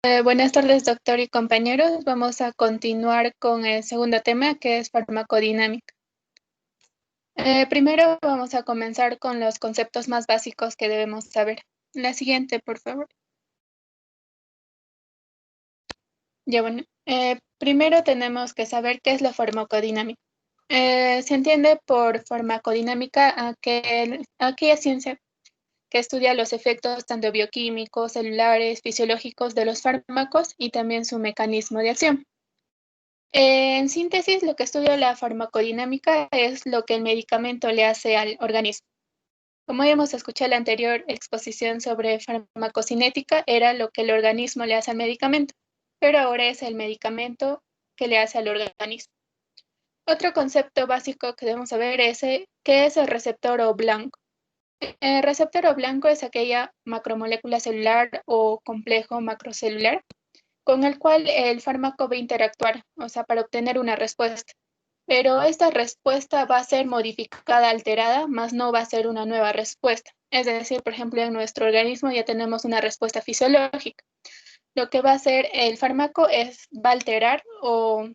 Buenas tardes, doctor y compañeros. Vamos a continuar con el segundo tema, que es farmacodinámica. Primero vamos a comenzar con los conceptos más básicos que debemos saber. La siguiente, por favor. Ya bueno, primero tenemos que saber qué es la farmacodinámica. Se entiende por farmacodinámica aquella ciencia que estudia los efectos tanto bioquímicos, celulares, fisiológicos de los fármacos y también su mecanismo de acción. En síntesis, lo que estudia la farmacodinámica es lo que el medicamento le hace al organismo. Como ya hemos escuchado en la anterior exposición sobre farmacocinética, era lo que el organismo le hace al medicamento, pero ahora es el medicamento que le hace al organismo. Otro concepto básico que debemos saber es qué es el receptor O blanco. El receptor O blanco es aquella macromolécula celular o complejo macrocelular con el cual el fármaco va a interactuar, o sea, para obtener una respuesta. Pero esta respuesta va a ser modificada, alterada, más no va a ser una nueva respuesta. Es decir, por ejemplo, en nuestro organismo ya tenemos una respuesta fisiológica. Lo que va a hacer el fármaco va a alterar o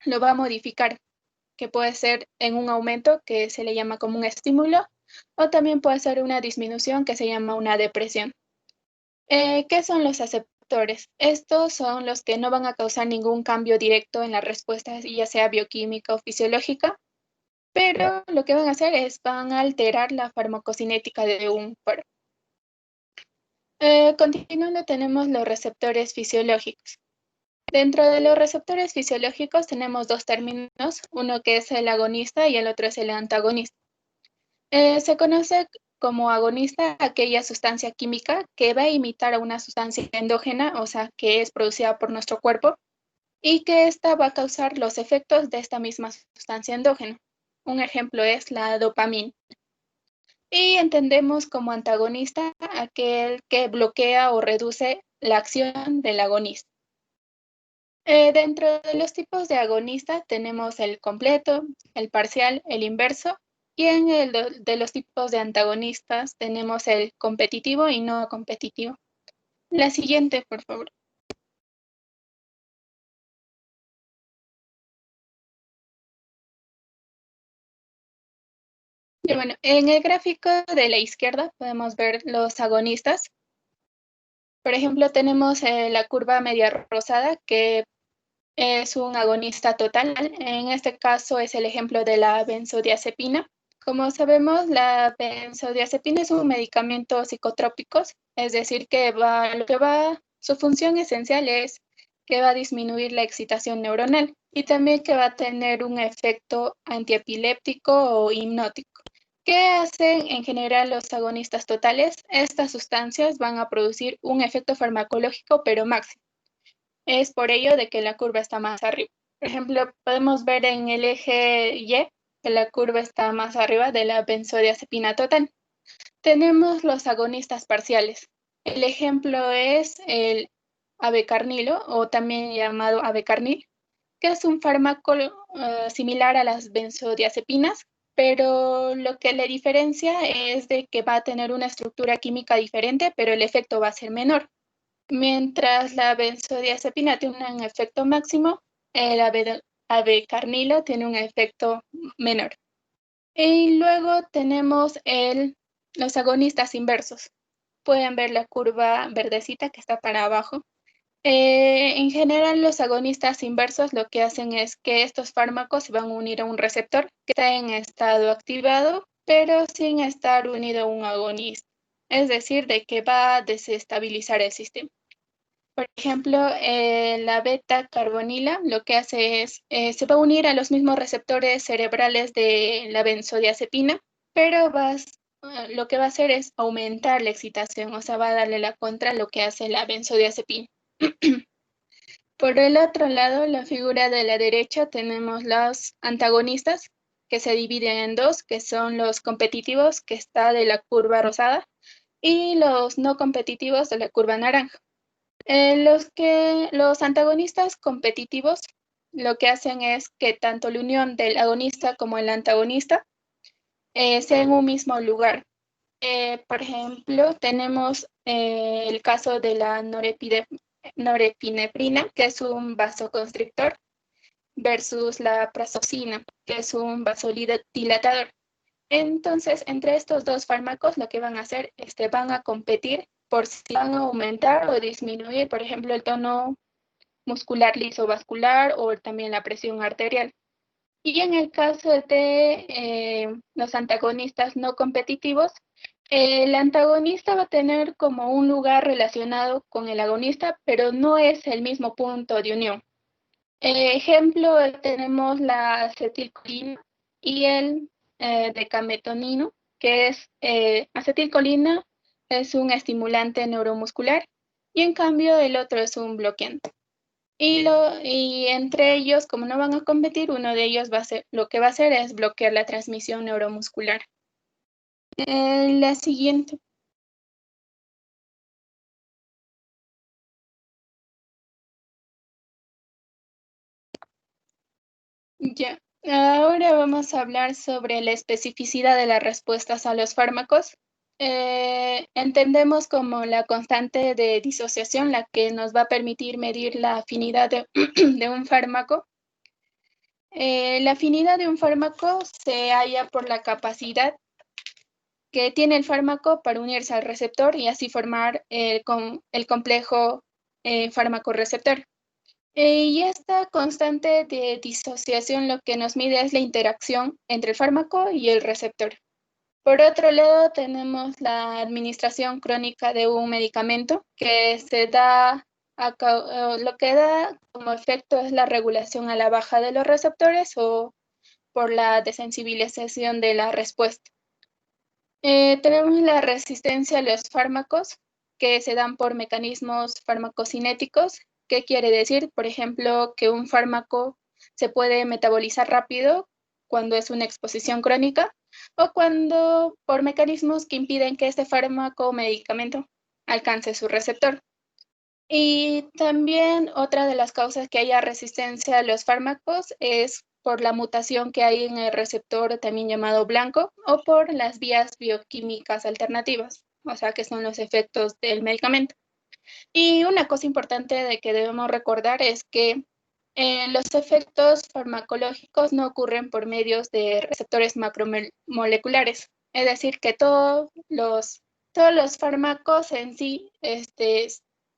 lo va a modificar, que puede ser en un aumento, que se le llama como un estímulo, o también puede ser una disminución, que se llama una depresión. ¿Qué son los aceptores? Estos son los que no van a causar ningún cambio directo en la respuesta, ya sea bioquímica o fisiológica, pero lo que van a hacer es van a alterar la farmacocinética de un cuerpo. Continuando, tenemos los receptores fisiológicos. Dentro de los receptores fisiológicos tenemos dos términos, uno que es el agonista y el otro es el antagonista. Se conoce como agonista aquella sustancia química que va a imitar a una sustancia endógena, o sea, que es producida por nuestro cuerpo, y que ésta va a causar los efectos de esta misma sustancia endógena. Un ejemplo es la dopamina. Y entendemos como antagonista aquel que bloquea o reduce la acción del agonista. Dentro de los tipos de agonista tenemos el completo, el parcial, el inverso, y en el de los tipos de antagonistas tenemos el competitivo y no competitivo. La siguiente, por favor. Y bueno, en el gráfico de la izquierda podemos ver los agonistas. Por ejemplo, tenemos la curva media rosada, que es un agonista total. En este caso es el ejemplo de la benzodiazepina. Como sabemos, la benzodiazepina es un medicamento psicotrópico, es decir, su función esencial es que va a disminuir la excitación neuronal y también que va a tener un efecto antiepiléptico o hipnótico. ¿Qué hacen en general los agonistas totales? Estas sustancias van a producir un efecto farmacológico, pero máximo. Es por ello de que la curva está más arriba. Por ejemplo, podemos ver en el eje Y que la curva está más arriba de la benzodiazepina total. Tenemos los agonistas parciales. El ejemplo es el abecarnilo o también llamado abecarnil, que es un fármaco similar a las benzodiazepinas, pero lo que le diferencia es de que va a tener una estructura química diferente, pero el efecto va a ser menor. Mientras la benzodiazepina tiene un efecto máximo, el abecarnilo tiene un efecto menor. Y luego tenemos los agonistas inversos. Pueden ver la curva verdecita que está para abajo. En general, los agonistas inversos lo que hacen es que estos fármacos se van a unir a un receptor que está en estado activado, pero sin estar unido a un agonista. Es decir, de que va a desestabilizar el sistema. Por ejemplo, la beta-carbonila lo que hace es, se va a unir a los mismos receptores cerebrales de la benzodiazepina, pero lo que va a hacer es aumentar la excitación, o sea, va a darle la contra a lo que hace la benzodiazepina. Por el otro lado, la figura de la derecha tenemos los antagonistas, que se dividen en dos, que son los competitivos, que está de la curva rosada, y los no competitivos de la curva naranja. Los antagonistas competitivos lo que hacen es que tanto la unión del agonista como el antagonista sea en un mismo lugar. Por ejemplo, tenemos el caso de la norepinefrina, que es un vasoconstrictor, versus la prazoxina, que es un vasodilatador. Entonces, entre estos dos fármacos, lo que van a hacer, van a competir por si van a aumentar o disminuir, por ejemplo, el tono muscular lisovascular o también la presión arterial. Y en el caso de los antagonistas no competitivos, el antagonista va a tener como un lugar relacionado con el agonista, pero no es el mismo punto de unión. Ejemplo, tenemos la acetilcolina y el decametonino, que es acetilcolina es un estimulante neuromuscular y en cambio el otro es un bloqueante. Y entre ellos, como no van a competir, uno de ellos lo que va a hacer es bloquear la transmisión neuromuscular. La siguiente. Ya. Ahora vamos a hablar sobre la especificidad de las respuestas a los fármacos. Entendemos como la constante de disociación, la que nos va a permitir medir la afinidad de, de un fármaco. La afinidad de un fármaco se halla por la capacidad que tiene el fármaco para unirse al receptor y así formar el complejo fármaco-receptor. Y esta constante de disociación lo que nos mide es la interacción entre el fármaco y el receptor. Por otro lado, tenemos la administración crónica de un medicamento que se da, lo que da como efecto es la regulación a la baja de los receptores o por la desensibilización de la respuesta. Tenemos la resistencia a los fármacos que se dan por mecanismos farmacocinéticos. ¿Qué quiere decir? Por ejemplo, que un fármaco se puede metabolizar rápido cuando es una exposición crónica o cuando por mecanismos que impiden que este fármaco o medicamento alcance su receptor. Y también otra de las causas que haya resistencia a los fármacos es por la mutación que hay en el receptor, también llamado blanco, o por las vías bioquímicas alternativas, o sea, que son los efectos del medicamento. Y una cosa importante de que debemos recordar es que los efectos farmacológicos no ocurren por medios de receptores macromoleculares, es decir, que todos los fármacos en sí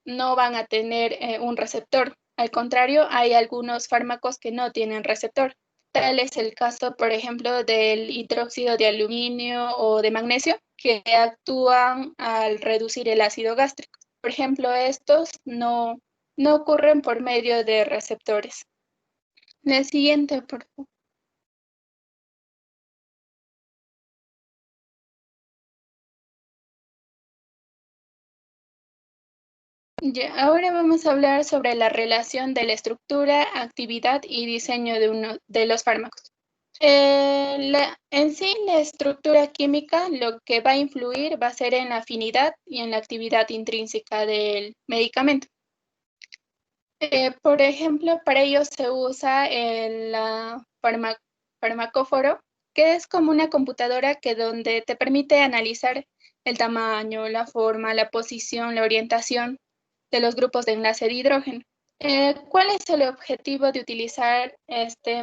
no van a tener un receptor. Al contrario, hay algunos fármacos que no tienen receptor. Tal es el caso, por ejemplo, del hidróxido de aluminio o de magnesio, que actúan al reducir el ácido gástrico. Por ejemplo, estos no ocurren por medio de receptores. La siguiente, por favor. Ya, ahora vamos a hablar sobre la relación de la estructura, actividad y diseño de uno de los fármacos. En sí, la estructura química lo que va a influir va a ser en la afinidad y en la actividad intrínseca del medicamento. Por ejemplo, para ello se usa el farmacóforo, que es como una computadora que donde te permite analizar el tamaño, la forma, la posición, la orientación de los grupos de enlace de hidrógeno. ¿Cuál es el objetivo de utilizar este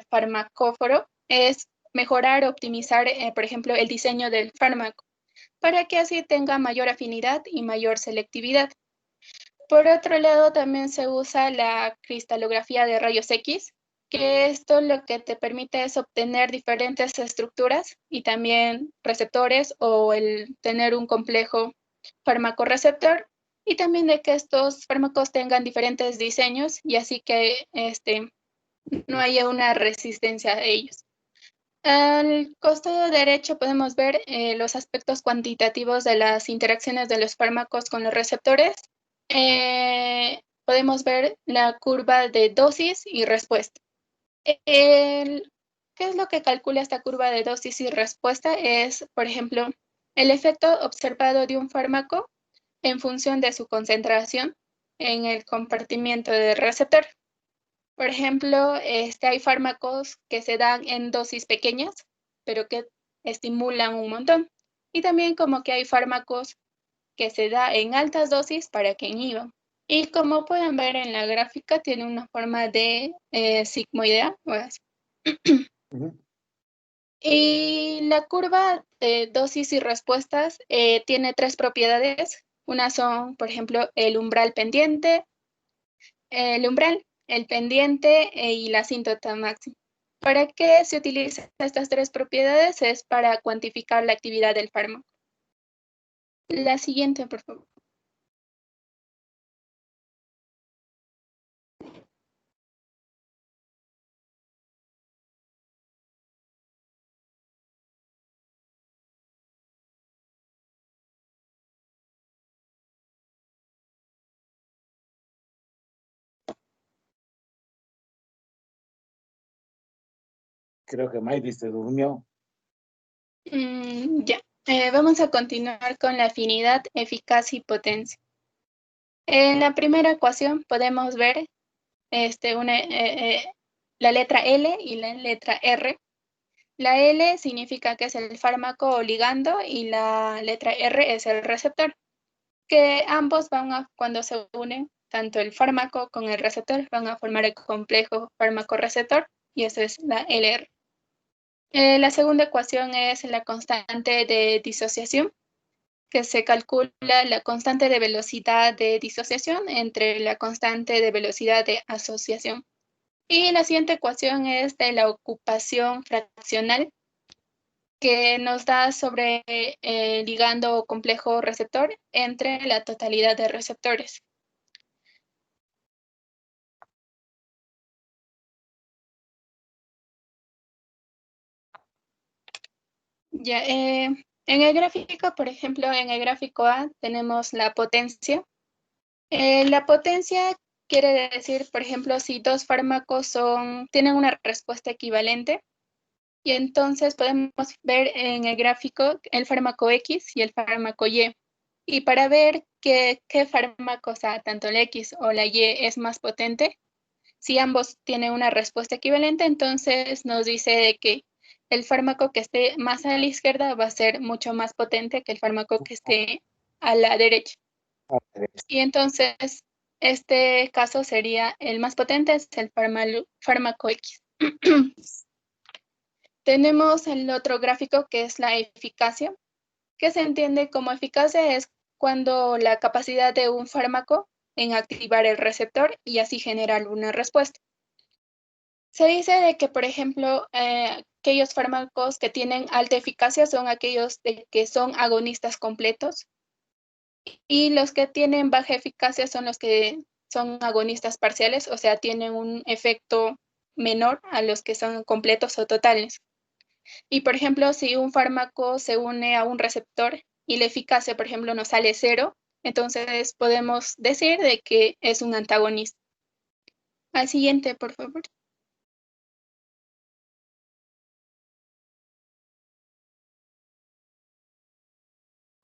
farmacóforo? Es mejorar, optimizar, por ejemplo, el diseño del fármaco, para que así tenga mayor afinidad y mayor selectividad. Por otro lado, también se usa la cristalografía de rayos X, que esto lo que te permite es obtener diferentes estructuras y también receptores o el tener un complejo fármaco-receptor y también de que estos fármacos tengan diferentes diseños y así que no haya una resistencia a ellos. Al costado derecho podemos ver los aspectos cuantitativos de las interacciones de los fármacos con los receptores. Podemos ver la curva de dosis y respuesta. ¿Qué es lo que calcula esta curva de dosis y respuesta? Es, por ejemplo, el efecto observado de un fármaco en función de su concentración en el compartimiento del receptor. Por ejemplo, hay fármacos que se dan en dosis pequeñas, pero que estimulan un montón. Y también como que hay fármacos que se da en altas dosis para que inhiban. Y como pueden ver en la gráfica, tiene una forma de sigmoidea. Ujú. Y la curva de dosis y respuestas tiene tres propiedades. Una son, por ejemplo, el umbral, el pendiente y la asíntota máxima. ¿Para qué se utilizan estas tres propiedades? Es para cuantificar la actividad del fármaco. La siguiente, por favor. Creo que Mayris se durmió. Ya. Vamos a continuar con la afinidad, eficacia y potencia. En la primera ecuación podemos ver la letra L y la letra R. La L significa que es el fármaco o ligando y la letra R es el receptor, que ambos cuando se unen, tanto el fármaco con el receptor, van a formar el complejo fármaco-receptor y eso es la LR. La segunda ecuación es la constante de disociación, que se calcula la constante de velocidad de disociación entre la constante de velocidad de asociación. Y la siguiente ecuación es de la ocupación fraccional, que nos da sobre ligando o complejo receptor entre la totalidad de receptores. Ya, en el gráfico, por ejemplo, en el gráfico A tenemos la potencia. La potencia quiere decir, por ejemplo, si dos fármacos tienen una respuesta equivalente, y entonces podemos ver en el gráfico el fármaco X y el fármaco Y. Y para ver qué fármaco, o sea, tanto el X o la Y es más potente, si ambos tienen una respuesta equivalente, entonces nos dice de que el fármaco que esté más a la izquierda va a ser mucho más potente que el fármaco que esté a la derecha. Y entonces, este caso sería el más potente, es el fármaco X. Tenemos el otro gráfico que es la eficacia, que se entiende como eficacia es cuando la capacidad de un fármaco en activar el receptor y así generar una respuesta. Se dice de que, por ejemplo, aquellos fármacos que tienen alta eficacia son aquellos que son agonistas completos y los que tienen baja eficacia son los que son agonistas parciales, o sea, tienen un efecto menor a los que son completos o totales. Y, por ejemplo, si un fármaco se une a un receptor y la eficacia, por ejemplo, nos sale cero, entonces podemos decir de que es un antagonista. Al siguiente, por favor.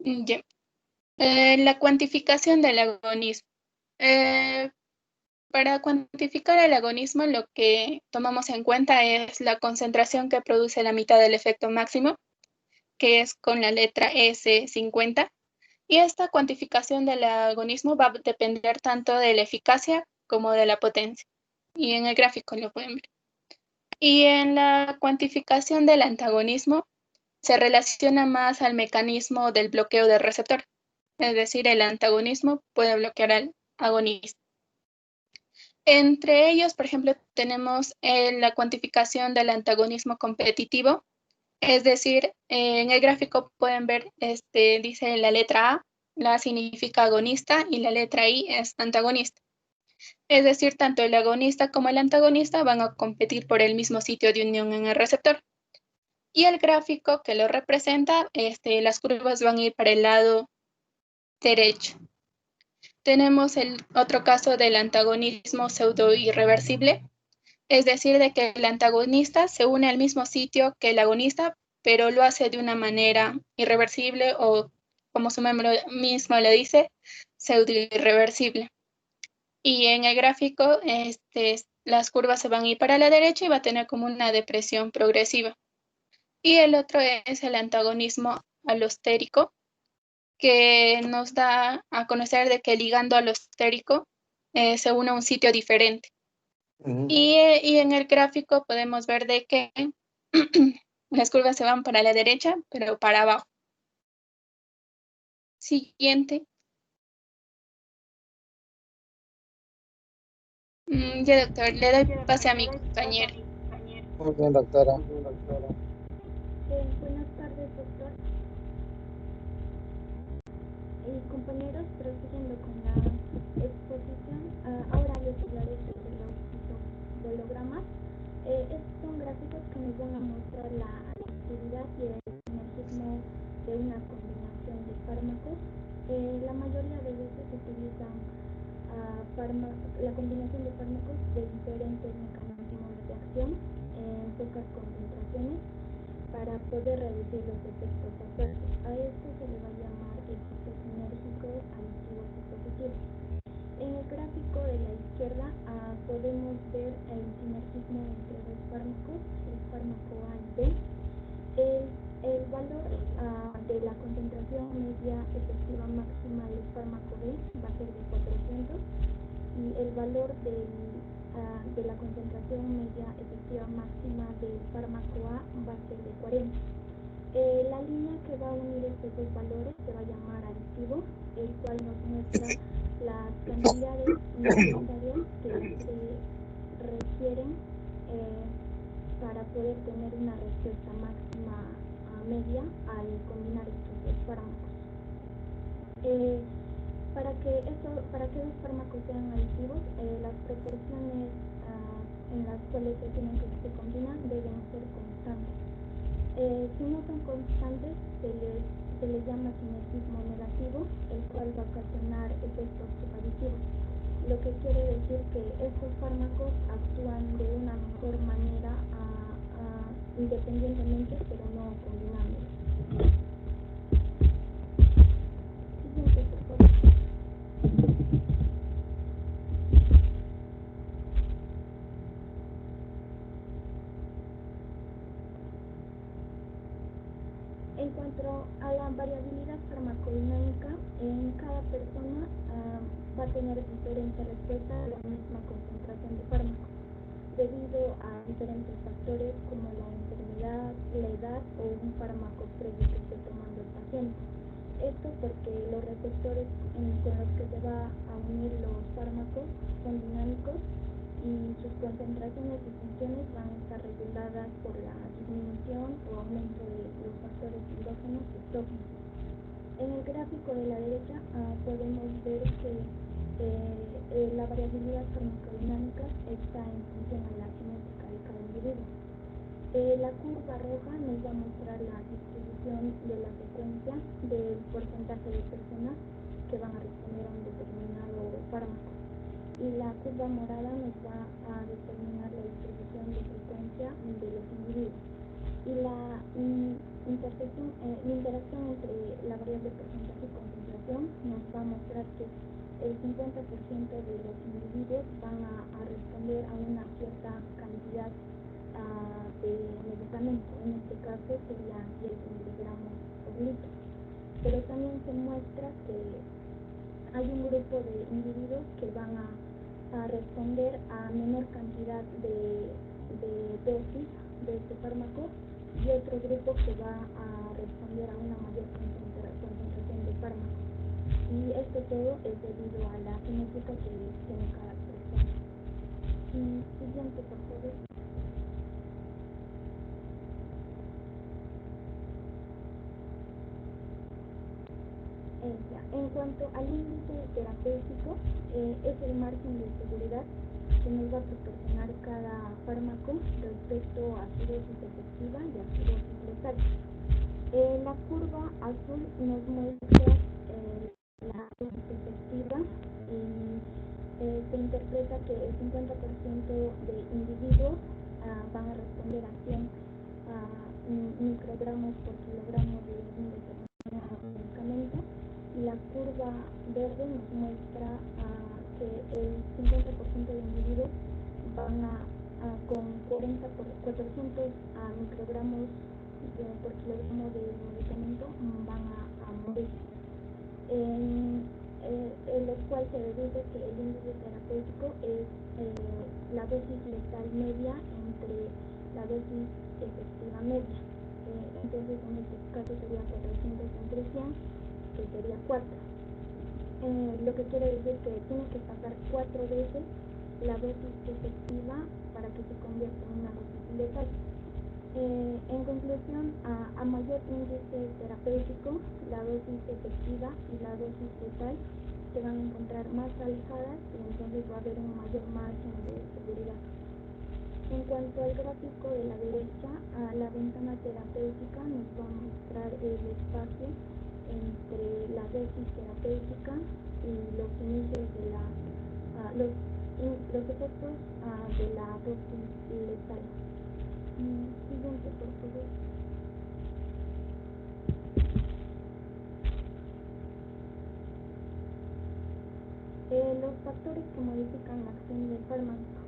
Ya. La cuantificación del agonismo. Eh, para cuantificar el agonismo, lo que tomamos en cuenta es la concentración que produce la mitad del efecto máximo, que es con la letra S50. Y esta cuantificación del agonismo va a depender tanto de la eficacia como de la potencia. Y en el gráfico lo pueden ver. Y en la cuantificación del antagonismo se relaciona más al mecanismo del bloqueo del receptor. Es decir, el antagonismo puede bloquear al agonista. Entre ellos, por ejemplo, tenemos la cuantificación del antagonismo competitivo. Es decir, en el gráfico pueden ver, dice la letra A, la A significa agonista y la letra I es antagonista. Es decir, tanto el agonista como el antagonista van a competir por el mismo sitio de unión en el receptor. Y el gráfico que lo representa, las curvas van a ir para el lado derecho. Tenemos el otro caso del antagonismo pseudo irreversible, es decir, de que el antagonista se une al mismo sitio que el agonista, pero lo hace de una manera irreversible o, como su nombre mismo le dice, pseudo irreversible. Y en el gráfico, las curvas se van a ir para la derecha y va a tener como una depresión progresiva. Y el otro es el antagonismo alostérico, que nos da a conocer de que ligando alostérico se une a un sitio diferente. Ujú. Y en el gráfico podemos ver de que las curvas se van para la derecha, pero para abajo. Siguiente. Ya, doctor, le doy pase a mi compañero. Muy bien, doctora. Buenas tardes, doctor. Compañeros, prosiguiendo con la exposición, ahora les hablaré sobre los hologramas. Estos son gráficos que nos van a mostrar la actividad y el sinergismo de una combinación de fármacos. La mayoría de veces se utilizan la combinación de fármacos de diferentes mecanismos de acción en pocas concentraciones para poder reducir los efectos adversos. A esto se le va a llamar efectos sinérgicos, aditivos y positivos. En el gráfico de la izquierda podemos ver el sinergismo entre dos fármacos, el fármaco A y B. El valor de la concentración media efectiva máxima del fármaco B va a ser de 400 y el valor de la concentración media efectiva máxima del fármaco A va a ser de 40. La línea que va a unir estos dos valores se va a llamar aditivo, el cual nos muestra las cantidades necesarias que se requieren para poder tener una respuesta máxima media al combinar estos dos fármacos. Para que los fármacos sean aditivos, las proporciones en las cuales se combinan deben ser constantes. Si no son constantes, se les llama sinergismo negativo, el cual va a ocasionar efectos subaditivos, lo que quiere decir que estos fármacos actúan de una mejor manera independientemente, pero no combinando. Siguiente, por favor. En cuanto a la variabilidad farmacodinámica, en cada persona va a tener diferente respuesta a la misma concentración de fármaco, debido a diferentes factores como la enfermedad, la edad o un fármaco previo que esté tomando el paciente. Esto porque los receptores con los que se va a unir los fármacos son dinámicos y sus concentraciones y funciones van a estar reguladas por la disminución o aumento de los factores endógenos y exógenos. En el gráfico de la derecha podemos ver que la variabilidad farmacodinámica está en función a la genética de cada individuo. La curva roja nos va a mostrar la distribución de la frecuencia del porcentaje de personas que van a responder a un determinado fármaco. Y la curva morada nos va a determinar la distribución de frecuencia de los individuos. Y la interacción entre la variable porcentaje y concentración nos va a mostrar que el 50% de los individuos van a responder a una cierta cantidad de medicamento. En este caso serían 10 miligramos por litro. Pero también se muestra que hay un grupo de individuos que van a responder a menor cantidad de dosis de este fármaco y otro grupo que va a responder a una mayor concentración de fármaco. Y esto todo es debido a la genética que tiene cada persona. Siguiente, por favor. En cuanto al índice terapéutico, es el margen de seguridad que nos va a proporcionar cada fármaco respecto a su dosis efectiva y a su dosis letal. La curva azul nos muestra la dosis efectiva y se interpreta que el 50% de individuos van a responder a 100 microgramos por kilogramo de un determinado medicamento. Y la curva verde nos muestra que el 50% de individuos van con 400 microgramos por kilogramo de medicamento van a morir. Los cual se deduce que el índice terapéutico es la dosis letal media entre la dosis efectiva media. Entonces en este caso sería 400 entre 100, que sería 4. Lo que quiere decir que tiene que pasar 4 veces la dosis efectiva para que se convierta en una dosis letal. En conclusión, a mayor índice terapéutico, la dosis efectiva y la dosis letal se van a encontrar más alejadas y entonces va a haber un mayor margen de seguridad. En cuanto al gráfico de la derecha, la ventana terapéutica nos va a mostrar el espacio entre la dosis terapéutica y los inicios de los efectos de la dosis letal. Siguiente, por favor. Los factores que modifican la acción del fármaco.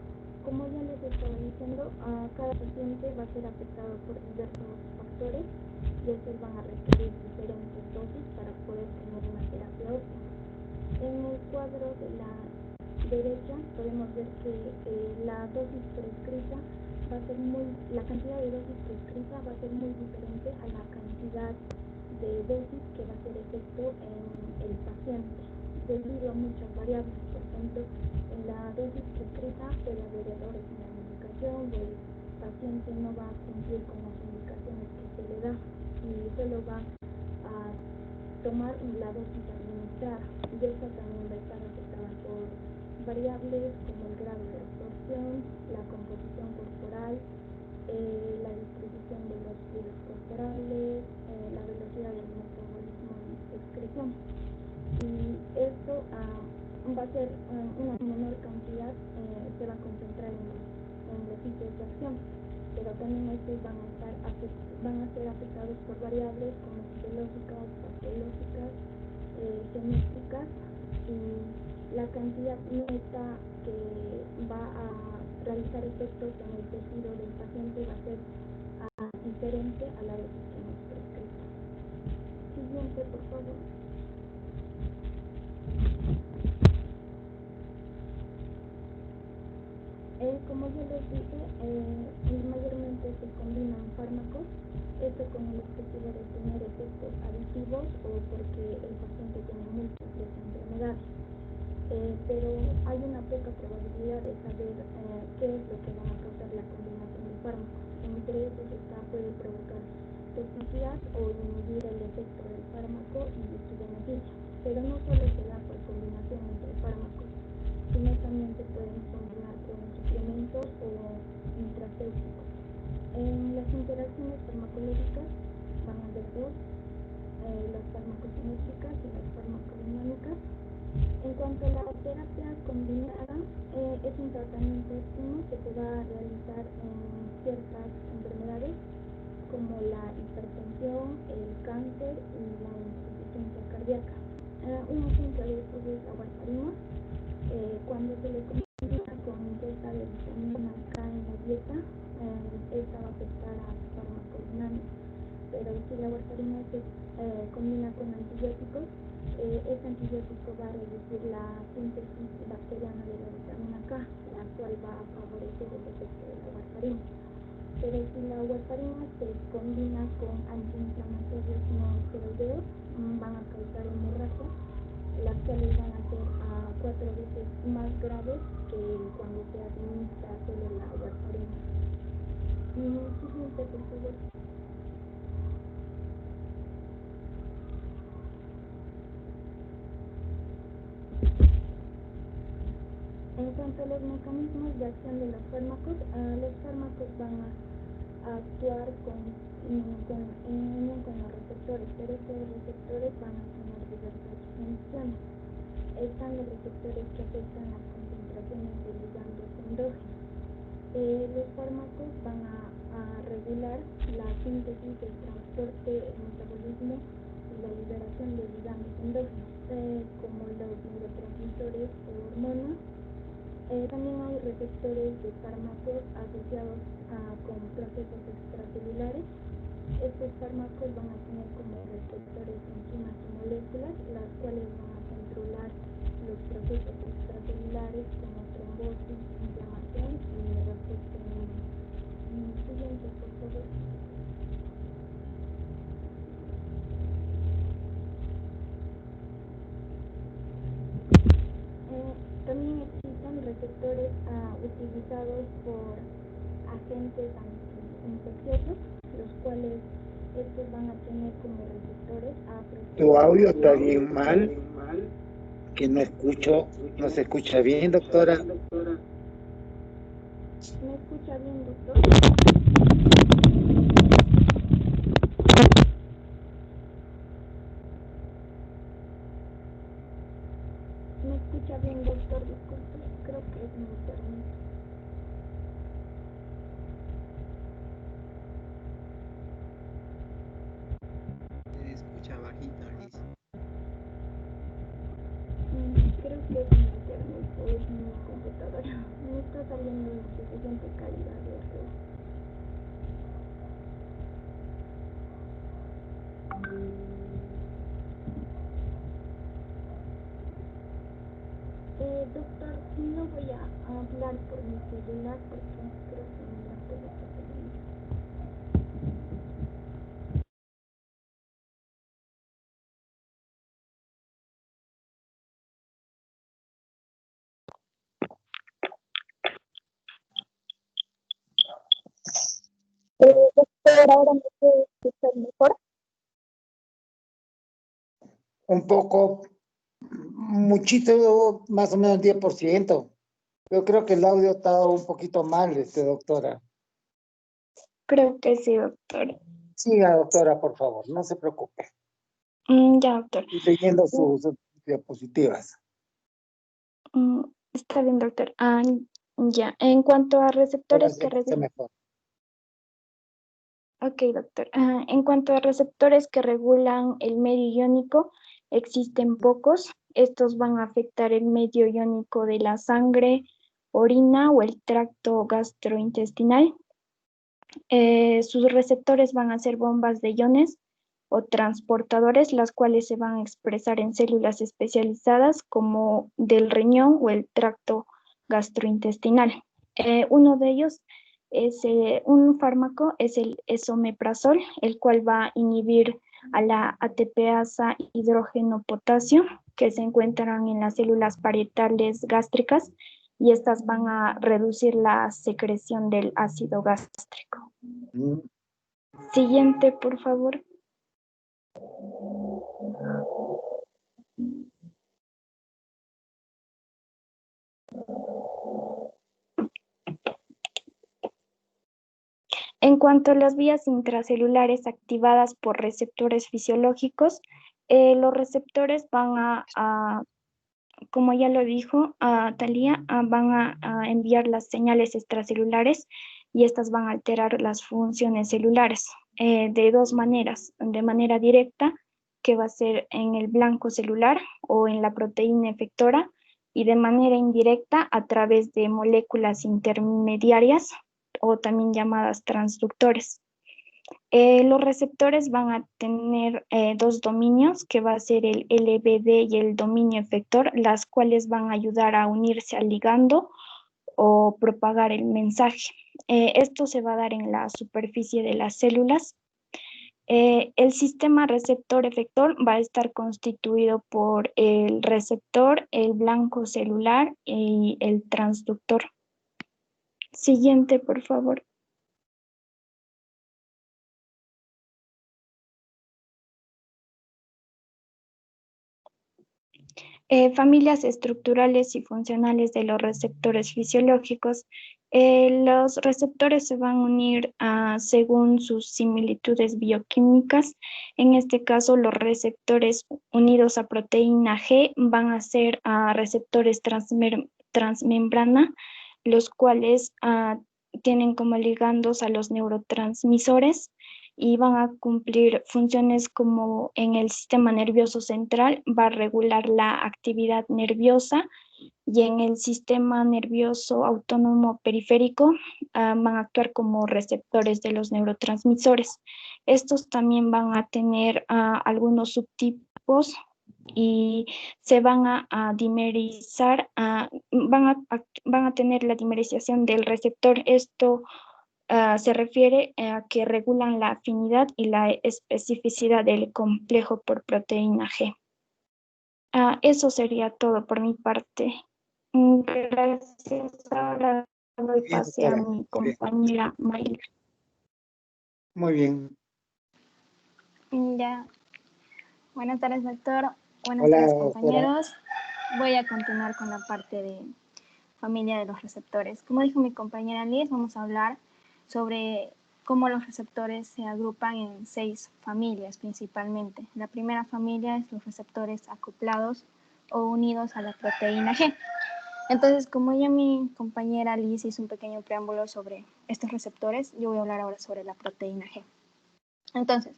Como ya les estaba diciendo, cada paciente va a ser afectado por diversos factores y estos van a requerir diferentes dosis para poder tener una terapia óptima. En el cuadro de la derecha podemos ver que la dosis prescrita la cantidad de dosis prescrita va a ser muy diferente a la cantidad de dosis que va a hacer efecto en el paciente, debido a muchas variables. Por ejemplo, en la dosis prescrita puede haber errores en la medicación, o el paciente no va a cumplir con las indicaciones que se le da y solo va a tomar la dosis administrada, y esta también va a estar afectada por variables como el grado de absorción, la composición corporal, la distribución de los fluidos corporales, la velocidad del metabolismo y excreción. Y esto va a ser una menor cantidad, se va a concentrar en los sitios de acción, pero también estos van a ser afectados por variables como fisiológicas, patológicas, genéticas, y la cantidad neta que va a realizar efectos en el tejido del paciente va a ser diferente a la dosis que hemos prescrito. Siguiente, por favor. Como yo les dije, mayormente se combinan fármacos, esto con el objetivo de tener efectos aditivos o porque el paciente tiene múltiples enfermedades. Pero hay una poca probabilidad de saber qué es lo que va a causar la combinación de fármacos. Entre ellos puede provocar toxicidad o inhibir el efecto del fármaco y su beneficio. Pero no solo se da por combinación entre fármacos, sino también se pueden combinar con suplementos o intracéuticos. En las interacciones farmacológicas van a haber dos, las farmacocinéticas y las farmacodinámicas. En cuanto a la terapia combinada, es un tratamiento óptimo que se va a realizar en ciertas enfermedades como la hipertensión, el cáncer y la insuficiencia cardíaca. Un ejemplo de esto es la warfarina. Cuando se le combina con ingesta de vitamina K en la dieta, esta va a afectar a su farmacodinámica. Pero si la warfarina se combina con antibióticos, este antibiótico va a reducir la síntesis bacteriana de la vitamina K, la cual va a favorecer el efecto de la warfarina. Pero si la warfarina se combina con antiinflamatorios no esteroideos, van a causar hemorragias, las cuales van a ser 4 veces más graves que cuando se administra solo la warfarina. Siguiente, por favor. En cuanto a los mecanismos de acción de los fármacos van a actuar en unión con los receptores, pero estos receptores van a tener diversas funciones. Están los receptores que afectan las concentraciones de ligandos endógenos. Los fármacos van a regular la síntesis, el transporte, el metabolismo y la liberación de ligandos endógenos, como los neurotransmisores o hormonas. También hay receptores de fármacos asociados con procesos extracelulares. Estos fármacos van a tener como receptores enzimas y moléculas, las cuales van a controlar los tales como trombosis, inflamación y defecto inmune. Siguiente, por favor. También existen receptores utilizados por agentes antiinfecciosos, los cuales estos van a tener como receptores a Tu audio está proteínas. bien mal, que no escucho, no se escucha bien, doctora. ¿Me escucha bien, doctor? ¿Me escucha bien, doctor? Disculpe, creo que es mi internet. Se escucha bajito, Liz. Creo que es mi internet o es mi computadora. No está saliendo en suficiente calidad de red. Doctor, no voy a hablar por mi celular porque creo que mi laptop está fallando. Doctor, ahora me puede escuchar mejor. Un poco, muchito, más o menos 10%. Yo creo que el audio está un poquito mal, doctora. Creo que sí, doctor. Siga, doctora, por favor, no se preocupe. Ya, doctor. Estoy leyendo sus diapositivas. Está bien, doctor. Ya. En cuanto a Ahora receptores se que escucha regulan. mejor. Ok, doctor. En cuanto a receptores que regulan el medio iónico, existen pocos. Estos van a afectar el medio iónico de la sangre, orina o el tracto gastrointestinal. Sus receptores van a ser bombas de iones o transportadores, las cuales se van a expresar en células especializadas como del riñón o el tracto gastrointestinal. Uno de ellos es un fármaco, es el esomeprazol, el cual va a inhibir a la ATPasa hidrógeno potasio, que se encuentran en las células parietales gástricas, y estas van a reducir la secreción del ácido gástrico. Mm. Siguiente, por favor. En cuanto a las vías intracelulares activadas por receptores fisiológicos, los receptores van como ya lo dijo Thalía, van a enviar las señales extracelulares y estas van a alterar las funciones celulares de dos maneras. De manera directa, que va a ser en el blanco celular o en la proteína efectora, y de manera indirecta a través de moléculas intermediarias o también llamadas transductores. Los receptores van a tener dos dominios, que va a ser el LBD y el dominio efector, las cuales van a ayudar a unirse al ligando o propagar el mensaje. Esto se va a dar en la superficie de las células. El sistema receptor-efector va a estar constituido por el receptor, el blanco celular y el transductor. Siguiente, por favor. Familias estructurales y funcionales de los receptores fisiológicos. Los receptores se van a unir según sus similitudes bioquímicas. En este caso, los receptores unidos a proteína G van a ser receptores transmembrana, los cuales tienen como ligandos a los neurotransmisores y van a cumplir funciones como en el sistema nervioso central, va a regular la actividad nerviosa, y en el sistema nervioso autónomo periférico van a actuar como receptores de los neurotransmisores. Estos también van a tener algunos subtipos y se van a dimerizar, van a tener la dimerización del receptor. Esto se refiere a que regulan la afinidad y la especificidad del complejo por proteína G. Eso sería todo por mi parte. Gracias. Ahora doy Bien, pase a doctora. mi Muy bien. compañera Mayra. Muy bien. Ya. Buenas tardes, doctor. Buenas Hola, tardes, doctora. compañeros. Voy a continuar con la parte de familia de los receptores. Como dijo mi compañera Liz, vamos a hablar sobre cómo los receptores se agrupan en 6 familias principalmente. La primera familia es los receptores acoplados o unidos a la proteína G. Entonces, como ya mi compañera Liz hizo un pequeño preámbulo sobre estos receptores, yo voy a hablar ahora sobre la proteína G. Entonces,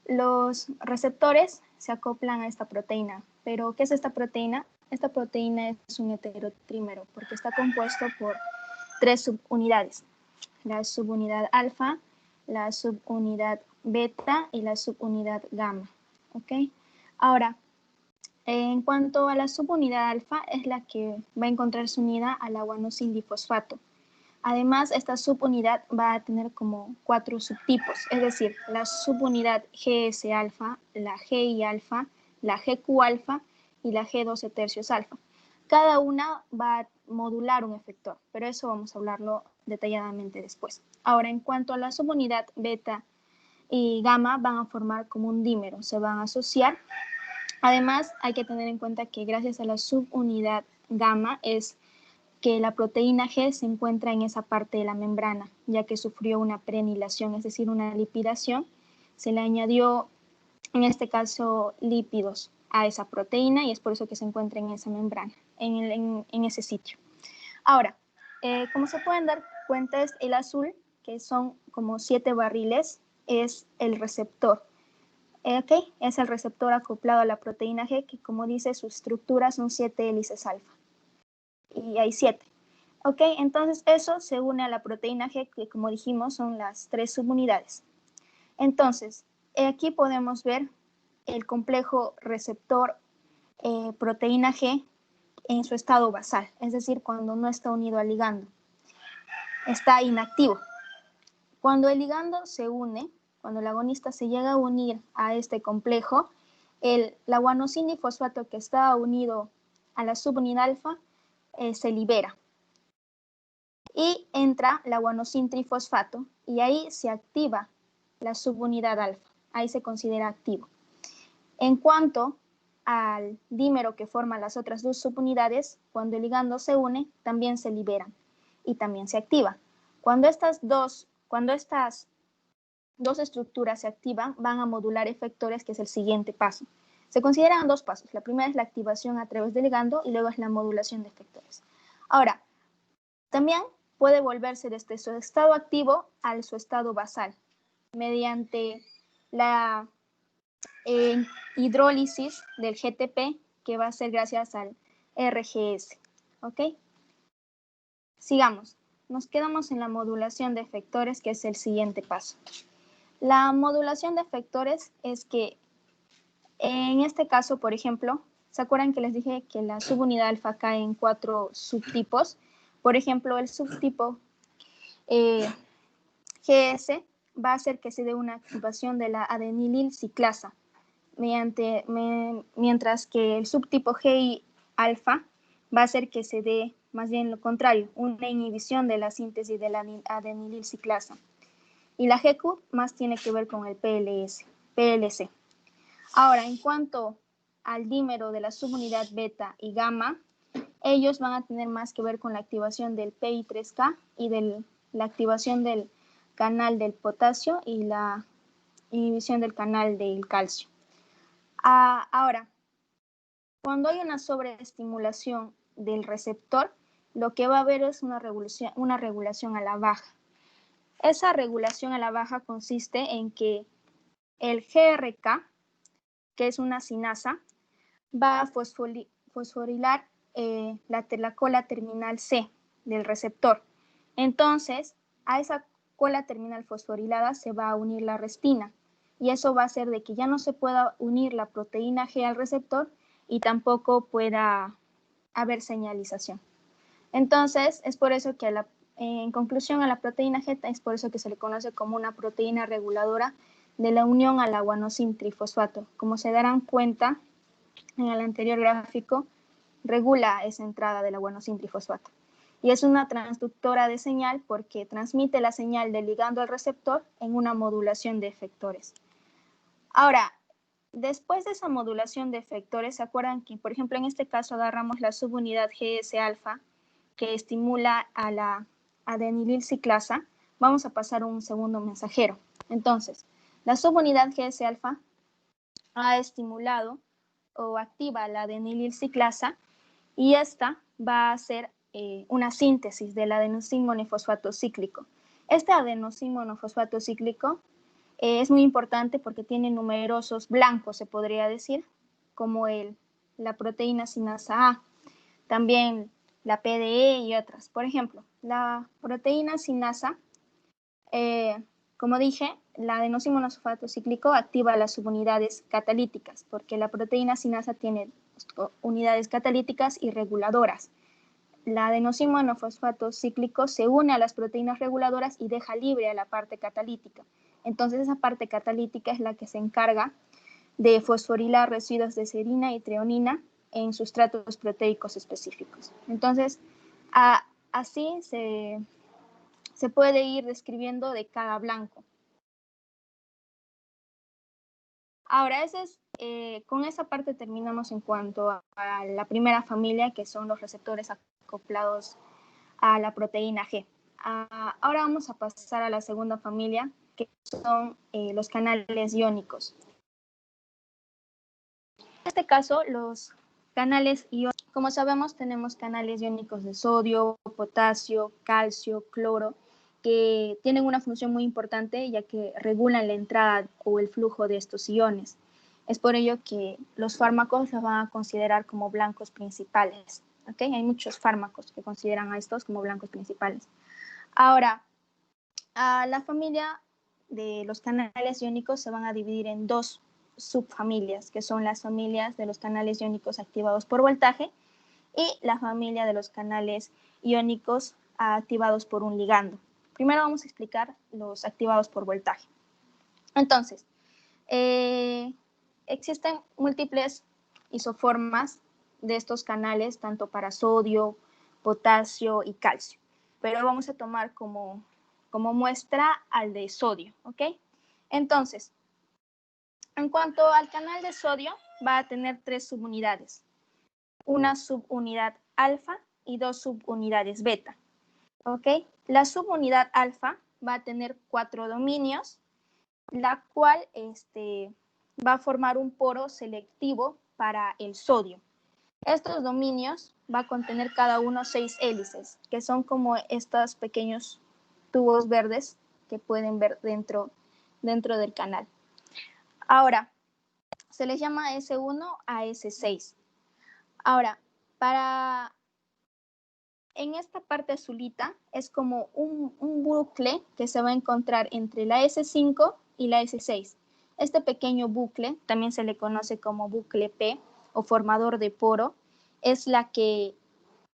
los receptores se acoplan a esta proteína. ¿Pero qué es esta proteína? Esta proteína es un heterotrímero porque está compuesto por 3 subunidades. La subunidad alfa, la subunidad beta y la subunidad gamma. ¿Ok? Ahora, en cuanto a la subunidad alfa, es la que va a encontrarse unida al guanosindifosfato. Además, esta subunidad va a tener como 4 subtipos, es decir, la subunidad GS alfa, la GI alfa, la GQ alfa y la G12 tercios alfa. Cada una va a modular un efector, pero eso vamos a hablarlo detalladamente después. Ahora, en cuanto a la subunidad beta y gamma, van a formar como un dímero, se van a asociar. Además, hay que tener en cuenta que gracias a la subunidad gamma es que la proteína G se encuentra en esa parte de la membrana, ya que sufrió una preanilación, es decir, una lipidación. Se le añadió, en este caso, lípidos a esa proteína y es por eso que se encuentra en esa membrana, en ese sitio. Ahora, como se pueden dar cuenta, es el azul, que son como 7 barriles, es el receptor. Okay, es el receptor acoplado a la proteína G, que como dice, su estructura son 7 hélices alfa. Y hay 7. Ok, entonces eso se une a la proteína G, que como dijimos son las 3 subunidades. Entonces, aquí podemos ver el complejo receptor proteína G en su estado basal, es decir, cuando no está unido al ligando. Está inactivo. Cuando el ligando se une, cuando el agonista se llega a unir a este complejo, el guanosindifosfato que está unido a la subunidad alfa se libera. Y entra la guanosintrifosfato y ahí se activa la subunidad alfa. Ahí se considera activo. En cuanto al dímero que forma las otras 2 subunidades, cuando el ligando se une, también se liberan y también se activa. Cuando estas dos estructuras se activan, van a modular efectores, que es el siguiente paso. Se consideran 2 pasos. La primera es la activación a través del ligando y luego es la modulación de efectores. Ahora, también puede volverse desde su estado activo a su estado basal mediante la hidrólisis del GTP, que va a ser gracias al RGS. ¿Ok? Sigamos. Nos quedamos en la modulación de efectores, que es el siguiente paso. La modulación de efectores es que, en este caso, por ejemplo, ¿se acuerdan que les dije que la subunidad alfa cae en 4 subtipos? Por ejemplo, el subtipo GS va a hacer que se dé una activación de la adenilil ciclasa, mientras que el subtipo GI alfa va a hacer que se dé más bien lo contrario, una inhibición de la síntesis de la adenilil ciclasa. Y la GQ más tiene que ver con el PLC. Ahora, en cuanto al dímero de la subunidad beta y gamma, ellos van a tener más que ver con la activación del PI3K y la activación del canal del potasio y la inhibición del canal del calcio. Ahora, cuando hay una sobreestimulación del receptor, lo que va a haber es una regulación a la baja. Esa regulación a la baja consiste en que el GRK, que es una sinasa, va a fosforilar la cola terminal C del receptor. Entonces, a esa cola terminal fosforilada se va a unir la respina y eso va a hacer de que ya no se pueda unir la proteína G al receptor y tampoco pueda haber señalización. Entonces, es por eso que en conclusión a la proteína G, es por eso que se le conoce como una proteína reguladora de la unión al guanosin-trifosfato. Como se darán cuenta en el anterior gráfico, regula esa entrada del guanosin-trifosfato. Y es una transductora de señal porque transmite la señal del ligando al receptor en una modulación de efectores. Ahora, después de esa modulación de efectores, ¿se acuerdan que, por ejemplo, en este caso agarramos la subunidad GS-alfa que estimula a la adenililciclasa? Vamos a pasar un segundo mensajero. Entonces, la subunidad GS-alfa ha estimulado o activa la adenililciclasa y esta va a hacer una síntesis del adenosín monofosfato cíclico. Este adenosín monofosfato cíclico es muy importante porque tiene numerosos blancos, se podría decir, como la proteína sinasa A, también la PDE y otras. Por ejemplo, la proteína sinasa, como dije, la adenosín monofosfato cíclico activa las subunidades catalíticas, porque la proteína sinasa tiene unidades catalíticas y reguladoras. La adenosín monofosfato cíclico se une a las proteínas reguladoras y deja libre a la parte catalítica. Entonces, esa parte catalítica es la que se encarga de fosforilar residuos de serina y treonina en sustratos proteicos específicos. Entonces, así se puede ir describiendo de cada blanco. Ahora, con esa parte terminamos en cuanto a la primera familia, que son los receptores acoplados a la proteína G. Ahora vamos a pasar a la segunda familia, que son los canales iónicos. En este caso, los canales iónicos, como sabemos, tenemos canales iónicos de sodio, potasio, calcio, cloro, que tienen una función muy importante ya que regulan la entrada o el flujo de estos iones. Es por ello que los fármacos los van a considerar como blancos principales. ¿Okay? Hay muchos fármacos que consideran a estos como blancos principales. Ahora, la familia de los canales iónicos se van a dividir en dos subfamilias, que son las familias de los canales iónicos activados por voltaje y la familia de los canales iónicos activados por un ligando. Primero vamos a explicar los activados por voltaje. Entonces, existen múltiples isoformas de estos canales, tanto para sodio, potasio y calcio. Pero vamos a tomar como muestra al de sodio, ¿ok? Entonces, en cuanto al canal de sodio, va a tener 3 subunidades. Una subunidad alfa y 2 subunidades beta, ¿ok? La subunidad alfa va a tener 4 dominios, la cual va a formar un poro selectivo para el sodio. Estos dominios va a contener cada uno 6 hélices, que son como estos pequeños tubos verdes que pueden ver dentro del canal. Ahora, se les llama S1 a S6. Ahora, en esta parte azulita es como un bucle que se va a encontrar entre la S5 y la S6. Este pequeño bucle, también se le conoce como bucle P o formador de poro, es la que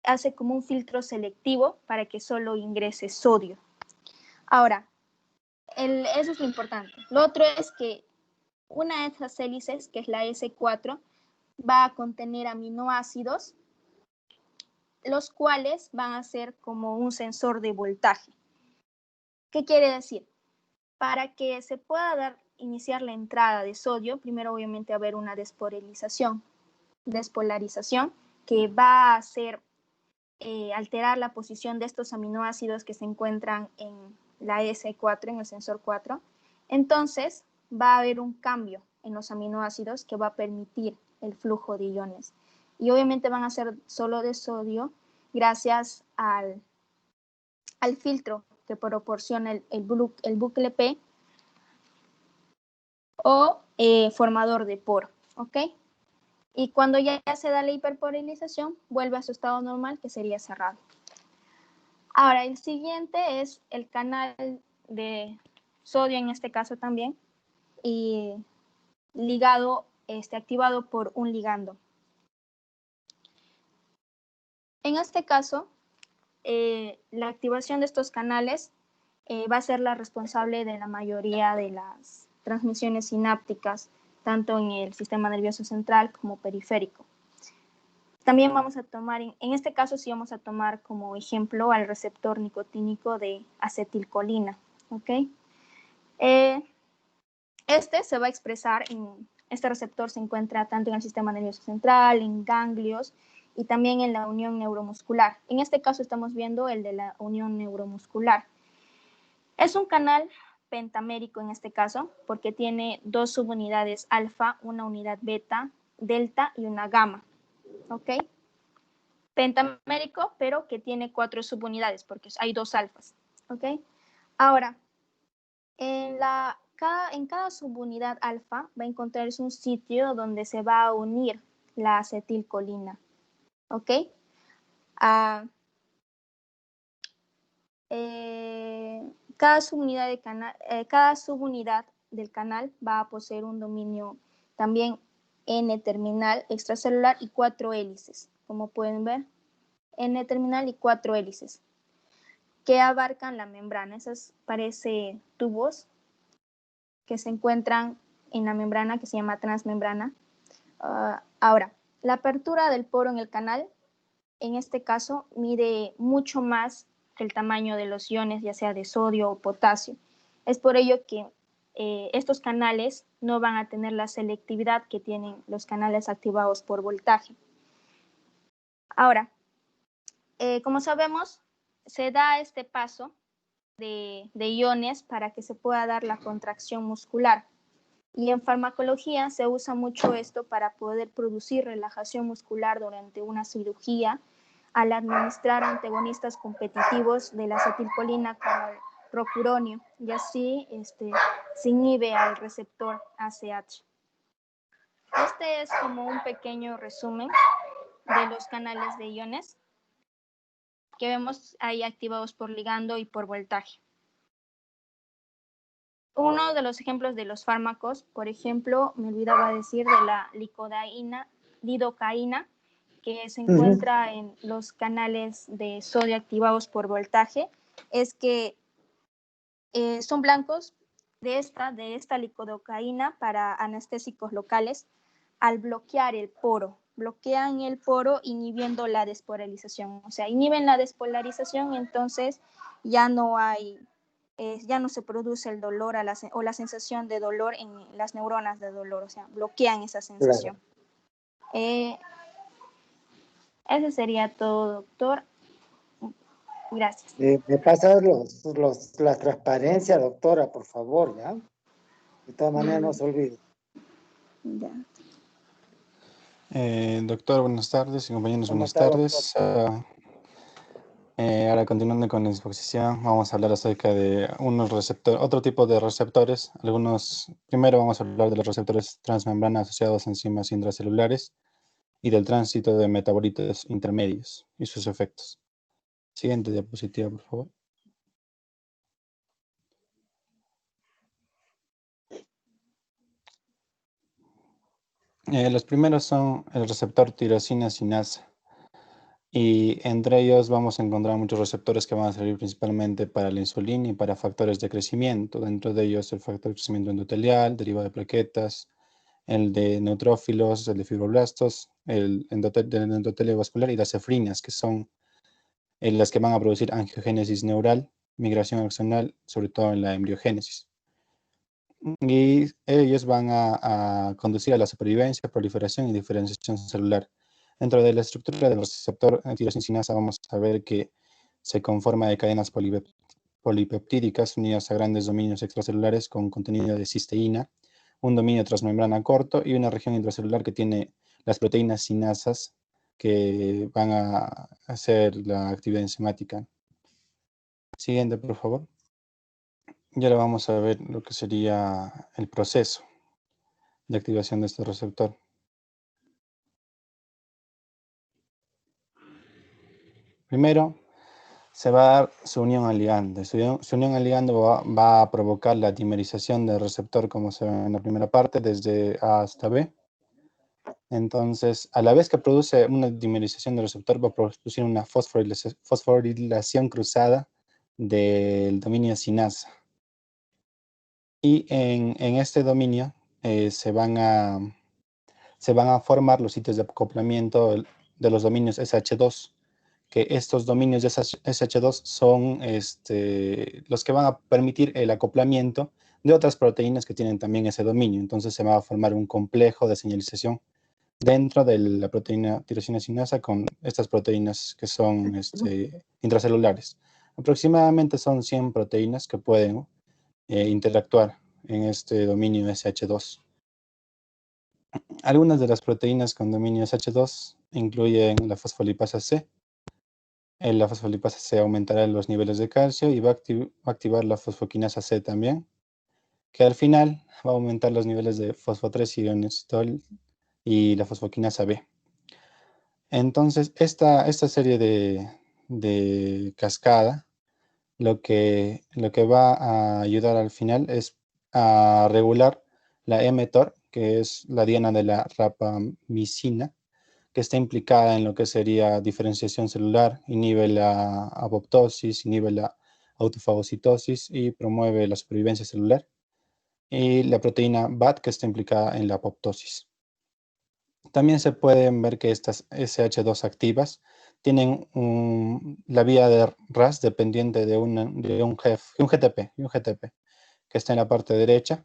hace como un filtro selectivo para que solo ingrese sodio. Ahora, eso es lo importante. Lo otro es que una de esas hélices, que es la S4, va a contener aminoácidos, los cuales van a ser como un sensor de voltaje. ¿Qué quiere decir? Para que se pueda iniciar la entrada de sodio, primero obviamente va a haber una despolarización, que va a hacer alterar la posición de estos aminoácidos que se encuentran en la S4, en el sensor 4. Entonces, va a haber un cambio en los aminoácidos que va a permitir el flujo de iones. Y obviamente van a ser solo de sodio gracias al filtro que proporciona el bucle P o formador de poro, ¿ok? Y cuando ya se da la hiperpolarización, vuelve a su estado normal, que sería cerrado. Ahora, el siguiente es el canal de sodio, en este caso también, y ligado, activado por un ligando. En este caso, la activación de estos canales va a ser la responsable de la mayoría de las transmisiones sinápticas, tanto en el sistema nervioso central como periférico. También vamos a tomar, en este caso sí vamos a tomar como ejemplo al receptor nicotínico de acetilcolina, ¿ok? Este se va a expresar, este receptor se encuentra tanto en el sistema nervioso central, en ganglios y también en la unión neuromuscular. En este caso estamos viendo el de la unión neuromuscular. Es un canal pentamérico en este caso porque tiene dos subunidades alfa, una unidad beta, delta y una gamma, ¿ok? Pentamérico, pero que tiene 4 subunidades porque hay 2 alfas, ¿ok? Ahora, en cada subunidad alfa va a encontrarse un sitio donde se va a unir la acetilcolina, ¿ok? Cada subunidad del canal va a poseer un dominio también N-terminal extracelular y 4 hélices, como pueden ver, N-terminal y 4 hélices, que abarcan la membrana. Esas parecen tubos que se encuentran en la membrana, que se llama transmembrana. Ahora, la apertura del poro en el canal, en este caso, mide mucho más que el tamaño de los iones, ya sea de sodio o potasio. Es por ello que estos canales no van a tener la selectividad que tienen los canales activados por voltaje. Ahora, como sabemos, se da este paso de iones para que se pueda dar la contracción muscular. Y en farmacología se usa mucho esto para poder producir relajación muscular durante una cirugía al administrar antagonistas competitivos de la acetilcolina como el rocuronio, y así se inhibe al receptor ACH. Este es como un pequeño resumen de los canales de iones que vemos ahí activados por ligando y por voltaje. Uno de los ejemplos de los fármacos, por ejemplo, me olvidaba decir de la lidocaína, que se encuentra en los canales de sodio activados por voltaje, es que son blancos de esta lidocaína para anestésicos locales al bloquear el poro. Bloquean el poro inhibiendo la despolarización. O sea, inhiben la despolarización, entonces ya no se produce el dolor o la sensación de dolor en las neuronas de dolor, o sea, bloquean esa sensación. Claro. Ese sería todo, doctor. Gracias. Me pasas la transparencia, doctora, por favor, ¿ya? De todas maneras, no se olvide. Ya. Doctor, buenas tardes, y compañeros, buenas está, tardes. Ahora, continuando con la exposición, vamos a hablar acerca de otro tipo de receptores. Primero vamos a hablar de los receptores transmembrana asociados a enzimas intracelulares y del tránsito de metabolitos intermedios y sus efectos. Siguiente diapositiva, por favor. Los primeros son el receptor tirosina sinasa. Y entre ellos vamos a encontrar muchos receptores que van a servir principalmente para la insulina y para factores de crecimiento. Dentro de ellos el factor de crecimiento endotelial, derivado de plaquetas, el de neutrófilos, el de fibroblastos, el endotelio vascular y las efrinas, que son las que van a producir angiogénesis neural, migración axonal, sobre todo en la embriogénesis. Y ellos van a conducir a la supervivencia, proliferación y diferenciación celular. Dentro de la estructura del receptor tirosina sinasa vamos a ver que se conforma de cadenas polipeptídicas unidas a grandes dominios extracelulares con contenido de cisteína, un dominio transmembrana corto y una región intracelular que tiene las proteínas sinasas que van a hacer la actividad enzimática. Siguiente, por favor. Y ahora vamos a ver lo que sería el proceso de activación de este receptor. Primero, se va a dar su unión al ligando. Su unión al ligando va a provocar la dimerización del receptor, como se ve en la primera parte, desde A hasta B. Entonces, a la vez que produce una dimerización del receptor, va a producir una fosforilación cruzada del dominio sinasa. Y en este dominio se van a formar los sitios de acoplamiento de los dominios SH2, que estos dominios de SH2 son los que van a permitir el acoplamiento de otras proteínas que tienen también ese dominio. Entonces se va a formar un complejo de señalización dentro de la proteína tirosina sinasa con estas proteínas que son intracelulares. Aproximadamente son 100 proteínas que pueden interactuar en este dominio SH2. Algunas de las proteínas con dominio SH2 incluyen la fosfolipasa C. La fosfolipasa C aumentará los niveles de calcio y va a activar la fosfoquinasa C también, que al final va a aumentar los niveles de fosfo-3-ionositol y la fosfoquinasa B. Entonces, esta serie de cascada lo que va a ayudar al final es a regular la mTOR, que es la diana de la rapamicina, que está implicada en lo que sería diferenciación celular, inhibe la apoptosis, inhibe la autofagocitosis y promueve la supervivencia celular. Y la proteína BAT, que está implicada en la apoptosis. También se pueden ver que estas SH2 activas tienen la vía de RAS dependiente de un GTP, que está en la parte derecha,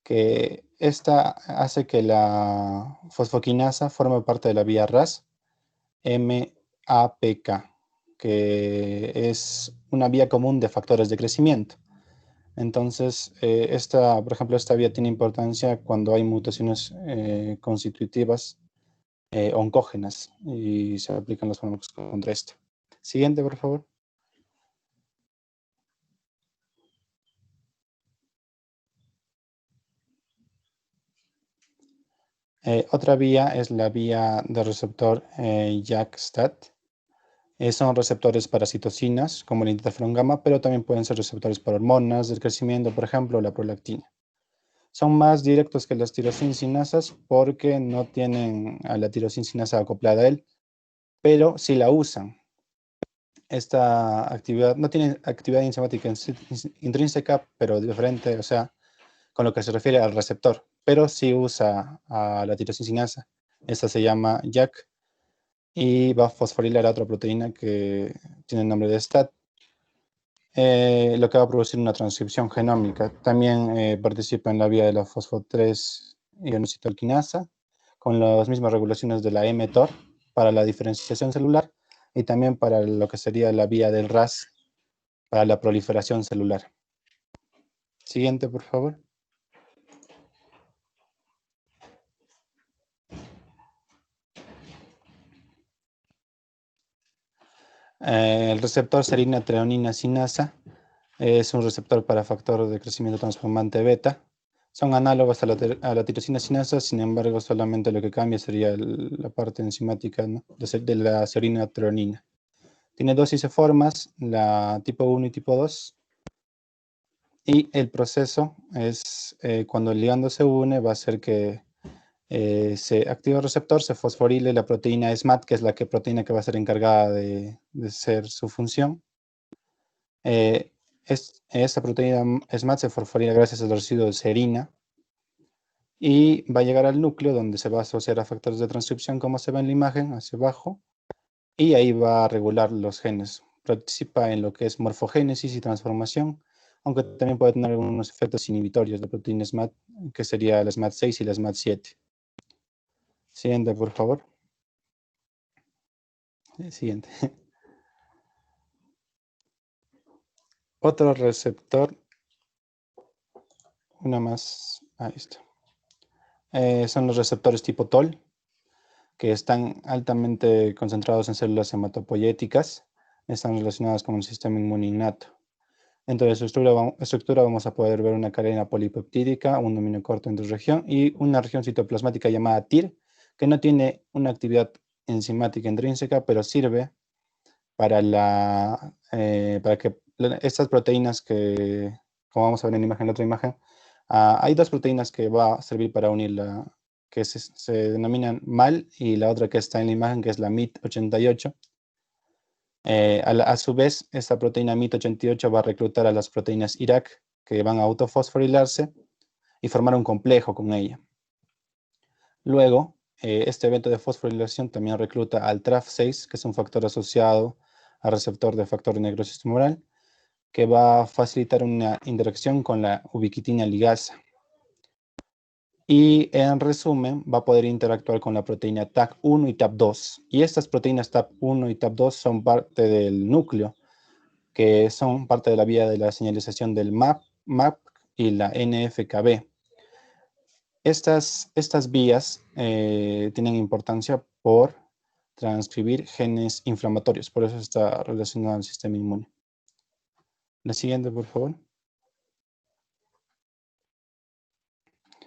que esta hace que la fosfoquinasa forme parte de la vía RAS MAPK, que es una vía común de factores de crecimiento. Entonces, por ejemplo, esta vía tiene importancia cuando hay mutaciones constitutivas oncógenas y se aplican los fármacos contra esto. Siguiente, por favor. Otra vía es la vía del receptor JAK-STAT. Son receptores para citocinas, como el interferón gamma, pero también pueden ser receptores para hormonas del crecimiento, por ejemplo, la prolactina. Son más directos que las tirosininasas porque no tienen a la tirosininasa acoplada a él, pero sí la usan. Esta actividad no tiene actividad enzimática intrínseca, pero diferente, o sea, con lo que se refiere al receptor, pero sí usa a la tirosininasa. Esta se llama JAK y va a fosforilar a otra proteína que tiene el nombre de STAT, lo que va a producir una transcripción genómica. También participa en la vía de la fosfo-3-ionositolquinasa, con las mismas regulaciones de la mTOR para la diferenciación celular y también para lo que sería la vía del RAS para la proliferación celular. Siguiente, por favor. El receptor serina treonina sinasa es un receptor para factor de crecimiento transformante beta. Son análogos a la tirosina sinasa, sin embargo, solamente lo que cambia sería la parte enzimática, ¿no?, de la serina treonina. Tiene dos isoformas, la tipo 1 y tipo 2. Y el proceso es, cuando el ligando se une, va a hacer que se active el receptor, se fosforile la proteína SMAD, que es la proteína que va a ser encargada de ser su función. Esta proteína SMAD se fosforila gracias al residuo de serina y va a llegar al núcleo donde se va a asociar a factores de transcripción, como se ve en la imagen, hacia abajo, y ahí va a regular los genes. Participa en lo que es morfogénesis y transformación, aunque también puede tener algunos efectos inhibitorios de proteína SMAD, que sería la SMAD6 y la SMAD7. Siguiente, por favor. Siguiente. Otro receptor, una más, ahí está. Son los receptores tipo TOL, que están altamente concentrados en células hematopoyéticas, están relacionadas con el sistema inmune innato. Dentro de su estructura vamos a poder ver una cadena polipeptídica, un dominio corto en región y una región citoplasmática llamada TIR, que no tiene una actividad enzimática intrínseca, pero sirve para que estas proteínas como vamos a ver en la otra imagen, hay dos proteínas que va a servir para unir que se denominan MAL, y la otra que está en la imagen, que es la MIT88. A su vez, esta proteína MIT88 va a reclutar a las proteínas IRAC, que van a autofosforilarse y formar un complejo con ella. Luego, este evento de fosforilación también recluta al TRAF6, que es un factor asociado al receptor de factor de necrosis tumoral, que va a facilitar una interacción con la ubiquitina ligasa. Y en resumen, va a poder interactuar con la proteína TAC1 y TAP2. Y estas proteínas TAP1 y TAP2 son parte del núcleo, que son parte de la vía de la señalización del MAP y la NF-κB. Estas vías tienen importancia por transcribir genes inflamatorios, por eso está relacionado al sistema inmune. La siguiente, por favor.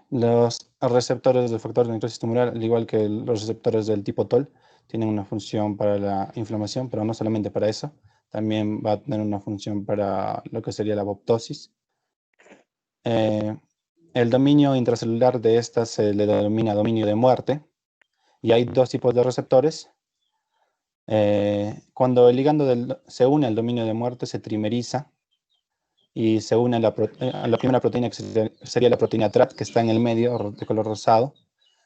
Los receptores del factor de necrosis tumoral, al igual que los receptores del tipo TOL, tienen una función para la inflamación, pero no solamente para eso. También va a tener una función para lo que sería la apoptosis. El dominio intracelular de estas se le denomina dominio de muerte. Y hay dos tipos de receptores. Cuando el ligando se une al dominio de muerte, se trimeriza y se une a la primera proteína, que sería la proteína TRAT, que está en el medio, de color rosado.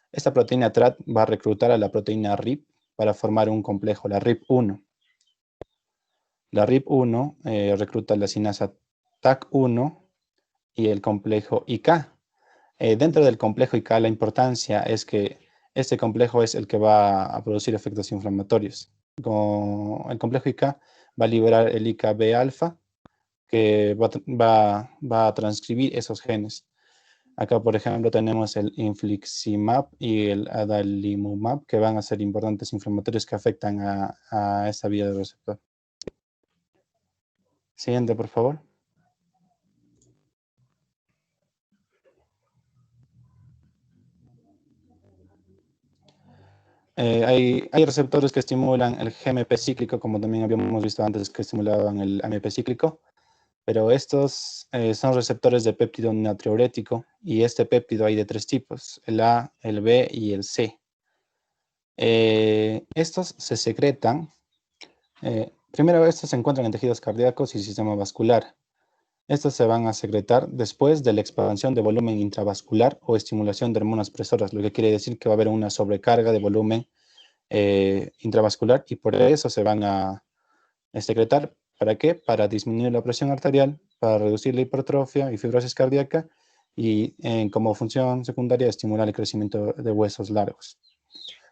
Esta proteína TRAT va a reclutar a la proteína RIP para formar un complejo, la RIP1. La RIP1 recluta la sinasa TAC1 y el complejo IK. Dentro del complejo IK, la importancia es que este complejo es el que va a producir efectos inflamatorios. El complejo IK va a liberar el IKB alfa, que va a transcribir esos genes. Acá, por ejemplo, tenemos el infliximab y el adalimumab, que van a ser importantes inflamatorios que afectan a esta vía del receptor. Siguiente, por favor. Hay receptores que estimulan el GMP cíclico, como también habíamos visto antes que estimulaban el AMP cíclico, pero estos son receptores de péptido natriurético, y este péptido hay de tres tipos, el A, el B y el C. Estos se secretan. Primero, estos se encuentran en tejidos cardíacos y sistema vascular. Estos se van a secretar después de la expansión de volumen intravascular o estimulación de hormonas presoras, lo que quiere decir que va a haber una sobrecarga de volumen intravascular, y por eso se van a secretar. ¿Para qué? Para disminuir la presión arterial, para reducir la hipertrofia y fibrosis cardíaca, y como función secundaria estimular el crecimiento de huesos largos.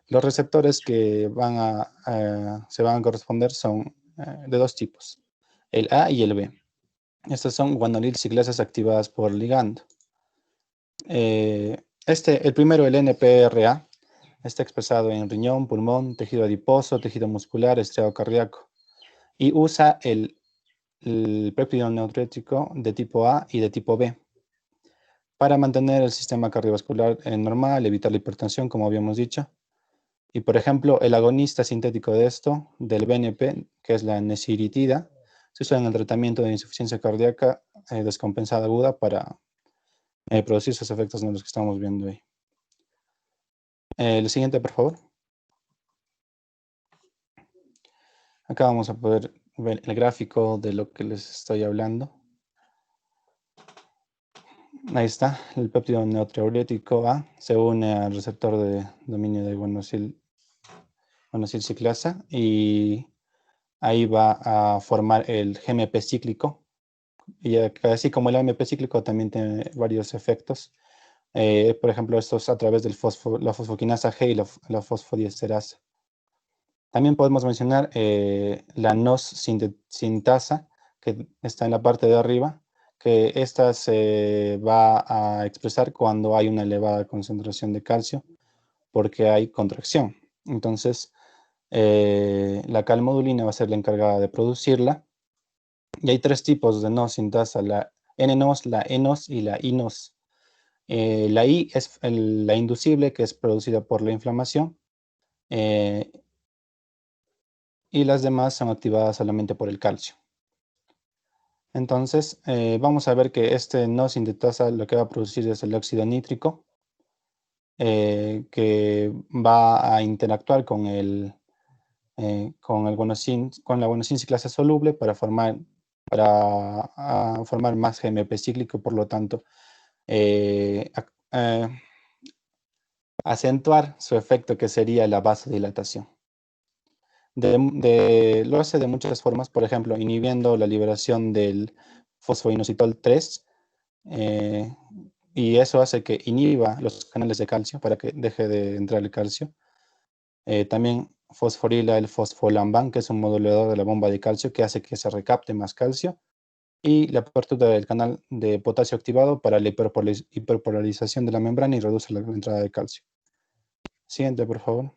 Los receptores que se van a corresponder son de dos tipos, el A y el B. Estas son guanilil ciclasas activadas por ligando. El primero, el NPRA, está expresado en riñón, pulmón, tejido adiposo, tejido muscular, estriado cardíaco, y usa el péptido natriurético de tipo A y de tipo B para mantener el sistema cardiovascular normal, evitar la hipertensión, como habíamos dicho. Y, por ejemplo, el agonista sintético de esto, del BNP, que es la nesiritida, se usa en el tratamiento de insuficiencia cardíaca descompensada aguda para producir esos efectos en los que estamos viendo ahí. El siguiente, por favor. Acá vamos a poder ver el gráfico de lo que les estoy hablando. Ahí está, el péptido natriurético A se une al receptor de dominio de guanosil ciclasa, y ahí va a formar el GMP cíclico. Y así como el AMP cíclico también tiene varios efectos. Por ejemplo, estos a través de la fosfoquinasa G y la fosfodiesterasa. También podemos mencionar la NOS sintasa, que está en la parte de arriba, que esta se va a expresar cuando hay una elevada concentración de calcio, porque hay contracción. Entonces, la calmodulina va a ser la encargada de producirla. Y hay tres tipos de NOS sintasa, la N-NOS, la E-NOS y la I-NOS. La I es la inducible, que es producida por la inflamación, y las demás son activadas solamente por el calcio. Entonces, vamos a ver que este NOS sintasa lo que va a producir es el óxido nítrico, que va a interactuar con la guanosina ciclasa soluble para formar más GMP cíclico, por lo tanto, acentuar su efecto, que sería la vasodilatación. Lo hace de muchas formas, por ejemplo, inhibiendo la liberación del fosfoinositol 3, y eso hace que inhiba los canales de calcio para que deje de entrar el calcio. También fosforila el fosfolamban, que es un modulador de la bomba de calcio que hace que se recapte más calcio, y la apertura del canal de potasio activado para la hiperpolarización de la membrana y reduce la entrada de calcio. Siguiente, por favor.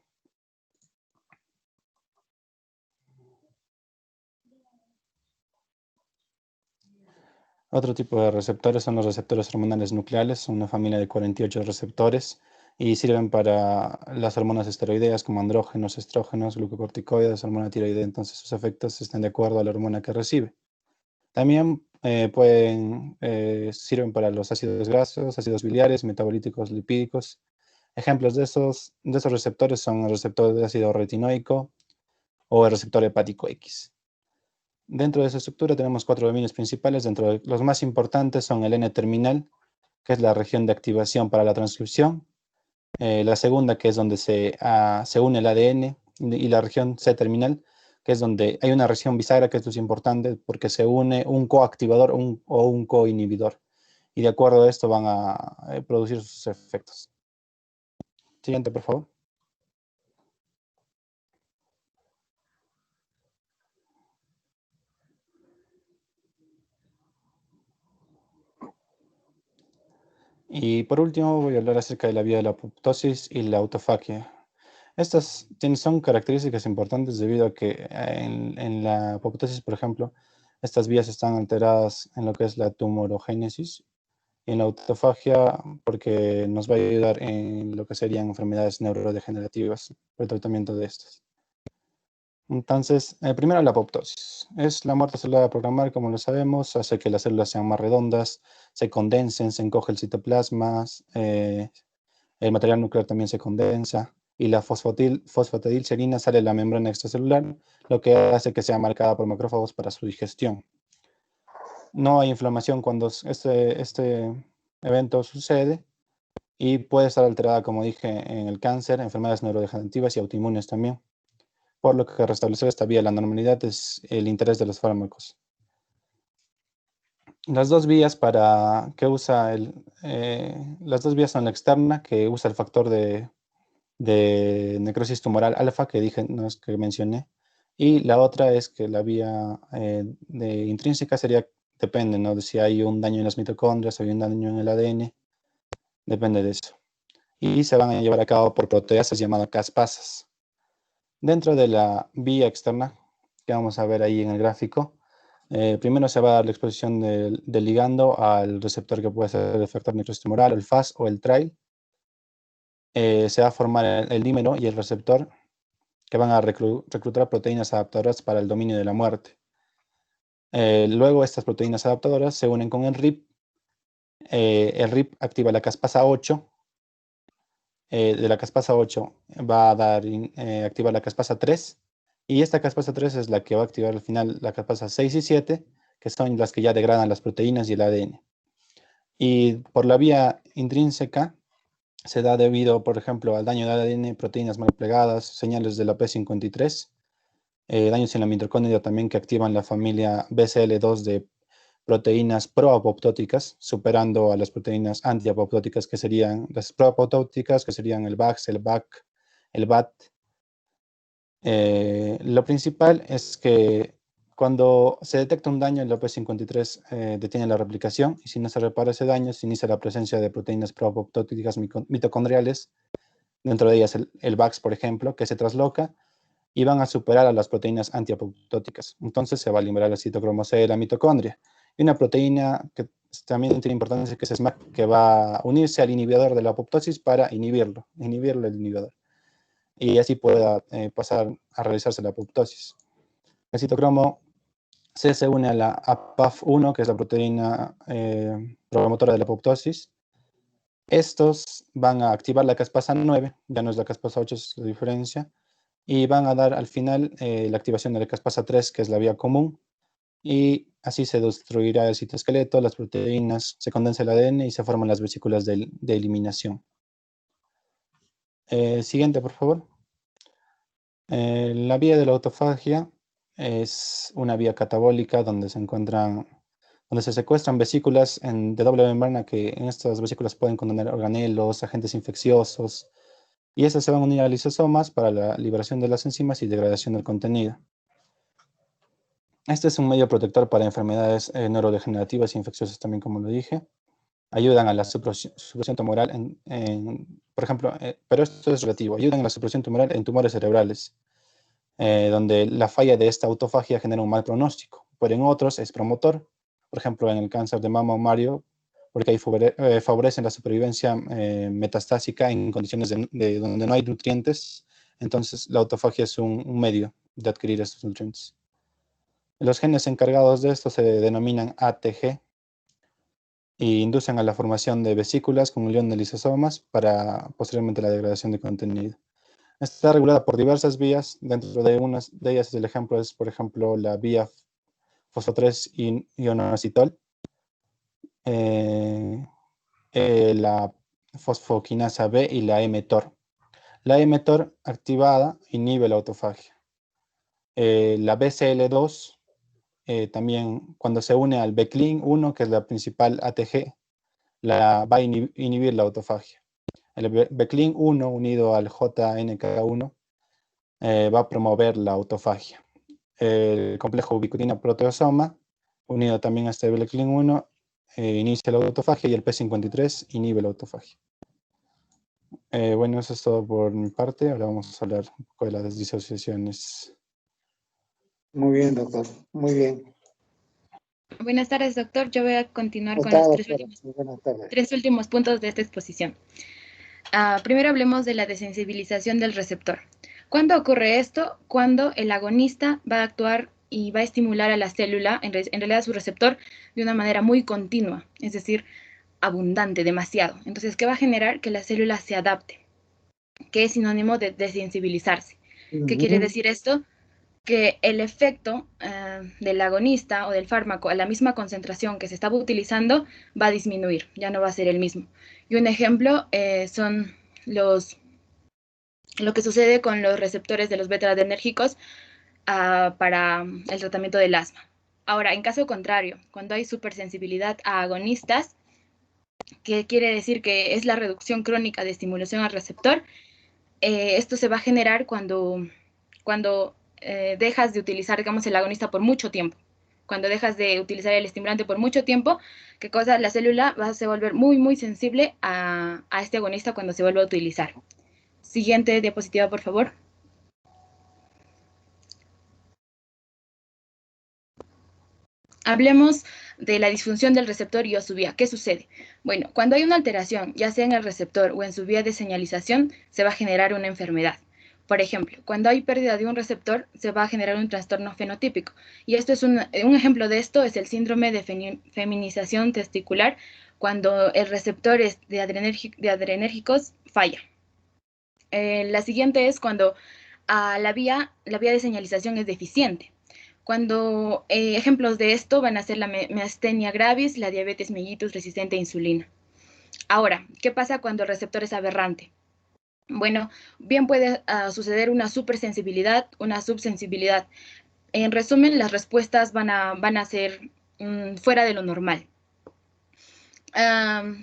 Otro tipo de receptores son los receptores hormonales nucleares, son una familia de 48 receptores y sirven para las hormonas esteroideas como andrógenos, estrógenos, glucocorticoides, hormona tiroidea. Entonces sus efectos están de acuerdo a la hormona que recibe. También sirven para los ácidos grasos, ácidos biliares, metabolíticos, lipídicos. Ejemplos de esos receptores son el receptor de ácido retinoico o el receptor hepático X. Dentro de esa estructura tenemos 4 dominios principales. Dentro de los más importantes son el N-terminal, que es la región de activación para la transcripción. La segunda, que es donde se une el ADN, y la región C-terminal, que es donde hay una región bisagra, que esto es importante porque se une un coactivador o un coinhibidor. Y de acuerdo a esto van a producir sus efectos. Siguiente, por favor. Y por último voy a hablar acerca de la vía de la apoptosis y la autofagia. Estas son características importantes debido a que en la apoptosis, por ejemplo, estas vías están alteradas en lo que es la tumorogénesis, y en la autofagia porque nos va a ayudar en lo que serían enfermedades neurodegenerativas, el tratamiento de estas. Entonces, primero la apoptosis. Es la muerte celular a programar, como lo sabemos, hace que las células sean más redondas, se condensen, se encoge el citoplasma, el material nuclear también se condensa, y la fosfatidilcerina sale de la membrana extracelular, lo que hace que sea marcada por macrófagos para su digestión. No hay inflamación cuando este evento sucede, y puede estar alterada, como dije, en el cáncer, enfermedades neurodegenerativas y autoinmunes también, por lo que restablecer esta vía de la normalidad es el interés de los fármacos. Las dos vías las dos vías son la externa, que usa el factor de necrosis tumoral alfa que mencioné, y la otra es que la vía intrínseca depende, ¿no?, de si hay un daño en las mitocondrias, si hay un daño en el ADN, depende de eso. Y se van a llevar a cabo por proteasas llamadas caspasas. Dentro de la vía externa, que vamos a ver ahí en el gráfico, primero se va a dar la exposición del ligando al receptor que puede ser el factor necrosis tumoral, el FAS o el TRAIL. Se va a formar el dímero y el receptor, que van a reclutar proteínas adaptadoras para el dominio de la muerte. Luego estas proteínas adaptadoras se unen con el RIP. El RIP activa la caspasa 8. De la caspasa 8 va a activar la caspasa 3. Y esta caspasa 3 es la que va a activar al final la caspasa 6 y 7, que son las que ya degradan las proteínas y el ADN. Y por la vía intrínseca se da debido, por ejemplo, al daño del ADN, proteínas mal plegadas, señales de la P53, daños en la mitocondria también que activan la familia BCL2 de proteínas proapoptóticas, superando a las proteínas antiapoptóticas, que serían las proapoptóticas, que serían el BAX, el BAC, el BAT. Lo principal es que cuando se detecta un daño, el P53 detiene la replicación, y si no se repara ese daño, se inicia la presencia de proteínas proapoptóticas mitocondriales, dentro de ellas el VAX, por ejemplo, que se trasloca y van a superar a las proteínas antiapoptóticas. Entonces se va a liberar el citocromo C de la mitocondria. Y una proteína que también tiene importancia, que es SMAC, que va a unirse al inhibidor de la apoptosis para inhibirlo el inhibidor. Y así pueda pasar a realizarse la apoptosis. El citocromo C se une a la APAF1, que es la proteína promotora de la apoptosis, Estos van a activar la caspasa 9, ya no es la caspasa 8, es la diferencia, y van a dar al final la activación de la caspasa 3, que es la vía común, y así se destruirá el citoesqueleto, las proteínas, se condensa el ADN y se forman las vesículas de eliminación. Siguiente, por favor. La vía de la autofagia es una vía catabólica donde se secuestran vesículas de doble membrana, que en estas vesículas pueden contener organelos, agentes infecciosos, y estas se van a unir a lisosomas para la liberación de las enzimas y degradación del contenido. Este es un medio protector para enfermedades neurodegenerativas e infecciosas también, como lo dije. Ayudan a la supresión tumoral, por ejemplo, pero esto es relativo, ayudan a la supresión tumoral en tumores cerebrales, donde la falla de esta autofagia genera un mal pronóstico, pero en otros es promotor, por ejemplo, en el cáncer de mama o mario, porque ahí favorecen la supervivencia metastásica en condiciones de donde no hay nutrientes. Entonces, la autofagia es un medio de adquirir estos nutrientes. Los genes encargados de esto se denominan ATG y inducen a la formación de vesículas con unión de lisosomas para posteriormente la degradación de contenido. Está regulada por diversas vías. Dentro de unas de ellas el ejemplo es, por ejemplo, la vía fosfo-3 ionoacetol, la fosfoquinasa B y la mTOR. La mTOR activada inhibe la autofagia. La BCL2 también, cuando se une al BCLIN1, que es la principal ATG, va a inhibir la autofagia. El BCLIN1 unido al JNK1 va a promover la autofagia. El complejo ubiquitina-proteasoma, unido también a este BCLIN1, inicia la autofagia, y el P53 inhibe la autofagia. Bueno, eso es todo por mi parte. Ahora vamos a hablar un poco de las disociaciones. Muy bien, doctor. Muy bien. Buenas tardes, doctor. Yo voy a continuar con Buenas los tardes. Buenas tardes. tres últimos puntos de esta exposición. Primero hablemos de la desensibilización del receptor. ¿Cuándo ocurre esto? Cuando el agonista va a actuar y va a estimular a la célula, en realidad a su receptor, de una manera muy continua, es decir, abundante, demasiado. Entonces, ¿qué va a generar? Que la célula se adapte, que es sinónimo de desensibilizarse. ¿Qué quiere decir esto? Que el efecto del agonista o del fármaco a la misma concentración que se estaba utilizando va a disminuir, ya no va a ser el mismo. Y un ejemplo son lo que sucede con los receptores de los beta-adrenérgicos para el tratamiento del asma. Ahora, en caso contrario, cuando hay supersensibilidad a agonistas, que quiere decir que es la reducción crónica de estimulación al receptor, esto se va a generar cuando dejas de utilizar, digamos, el agonista por mucho tiempo. Cuando dejas de utilizar el estimulante por mucho tiempo, ¿qué cosa? La célula va a volver muy, muy sensible a este agonista cuando se vuelva a utilizar. Siguiente diapositiva, por favor. Hablemos de la disfunción del receptor y o su vía. ¿Qué sucede? Bueno, cuando hay una alteración, ya sea en el receptor o en su vía de señalización, se va a generar una enfermedad. Por ejemplo, cuando hay pérdida de un receptor, se va a generar un trastorno fenotípico. Y esto es un ejemplo de esto es el síndrome de feminización testicular, cuando el receptor de adrenérgicos falla. La siguiente es cuando la vía de señalización es deficiente. Cuando ejemplos de esto van a ser la miastenia gravis, la diabetes mellitus resistente a insulina. Ahora, ¿qué pasa cuando el receptor es aberrante? Bueno, bien puede suceder una supersensibilidad, una subsensibilidad. En resumen, las respuestas van a ser fuera de lo normal.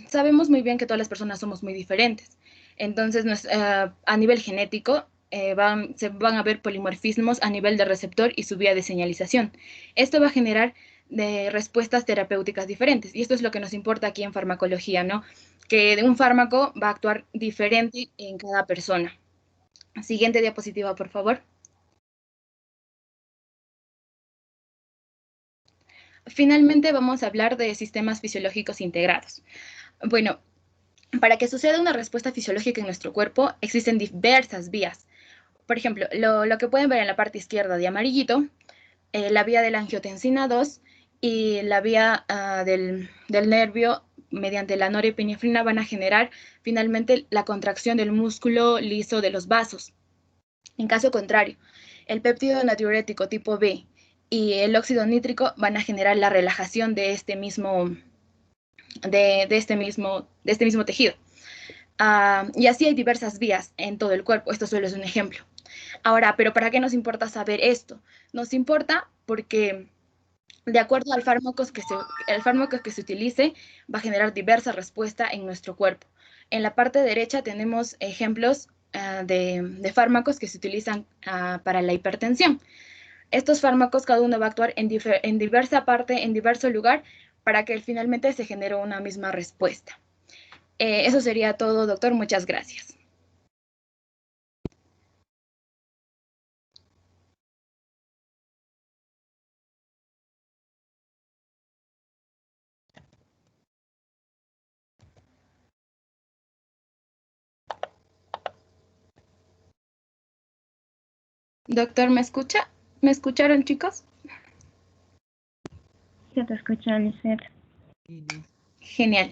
Sabemos muy bien que todas las personas somos muy diferentes. Entonces, a nivel genético, se van a ver polimorfismos a nivel de receptor y su vía de señalización. Esto va a generar respuestas terapéuticas diferentes. Y esto es lo que nos importa aquí en farmacología, ¿no? Que un fármaco va a actuar diferente en cada persona. Siguiente diapositiva, por favor. Finalmente vamos a hablar de sistemas fisiológicos integrados. Bueno, para que suceda una respuesta fisiológica en nuestro cuerpo, existen diversas vías. Por ejemplo, lo que pueden ver en la parte izquierda de amarillito, la vía de la angiotensina 2 y la vía del nervio mediante la norepinefrina van a generar finalmente la contracción del músculo liso de los vasos. En caso contrario, el péptido natriurético tipo B y el óxido nítrico van a generar la relajación de este mismo tejido. Y así hay diversas vías en todo el cuerpo. Esto solo es un ejemplo. Ahora, ¿pero para qué nos importa saber esto? Nos importa porque de acuerdo al fármaco que se utilice, va a generar diversa respuesta en nuestro cuerpo. En la parte derecha tenemos ejemplos de fármacos que se utilizan para la hipertensión. Estos fármacos, cada uno va a actuar en diversa parte, en diverso lugar, para que finalmente se genere una misma respuesta. Eso sería todo, doctor. Muchas gracias. Doctor, ¿me escucha? ¿Me escucharon, chicos? Sí, te escucho, Lisette. Genial.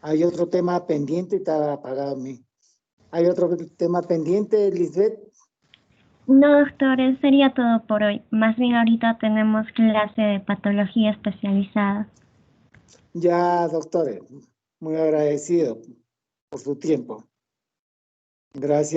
Hay otro tema pendiente, está apagado mi. ¿Hay otro tema pendiente, Lisbeth? No, doctor, eso sería todo por hoy. Más bien ahorita tenemos clase de patología especializada. Ya, doctores, muy agradecido por su tiempo. Gracias.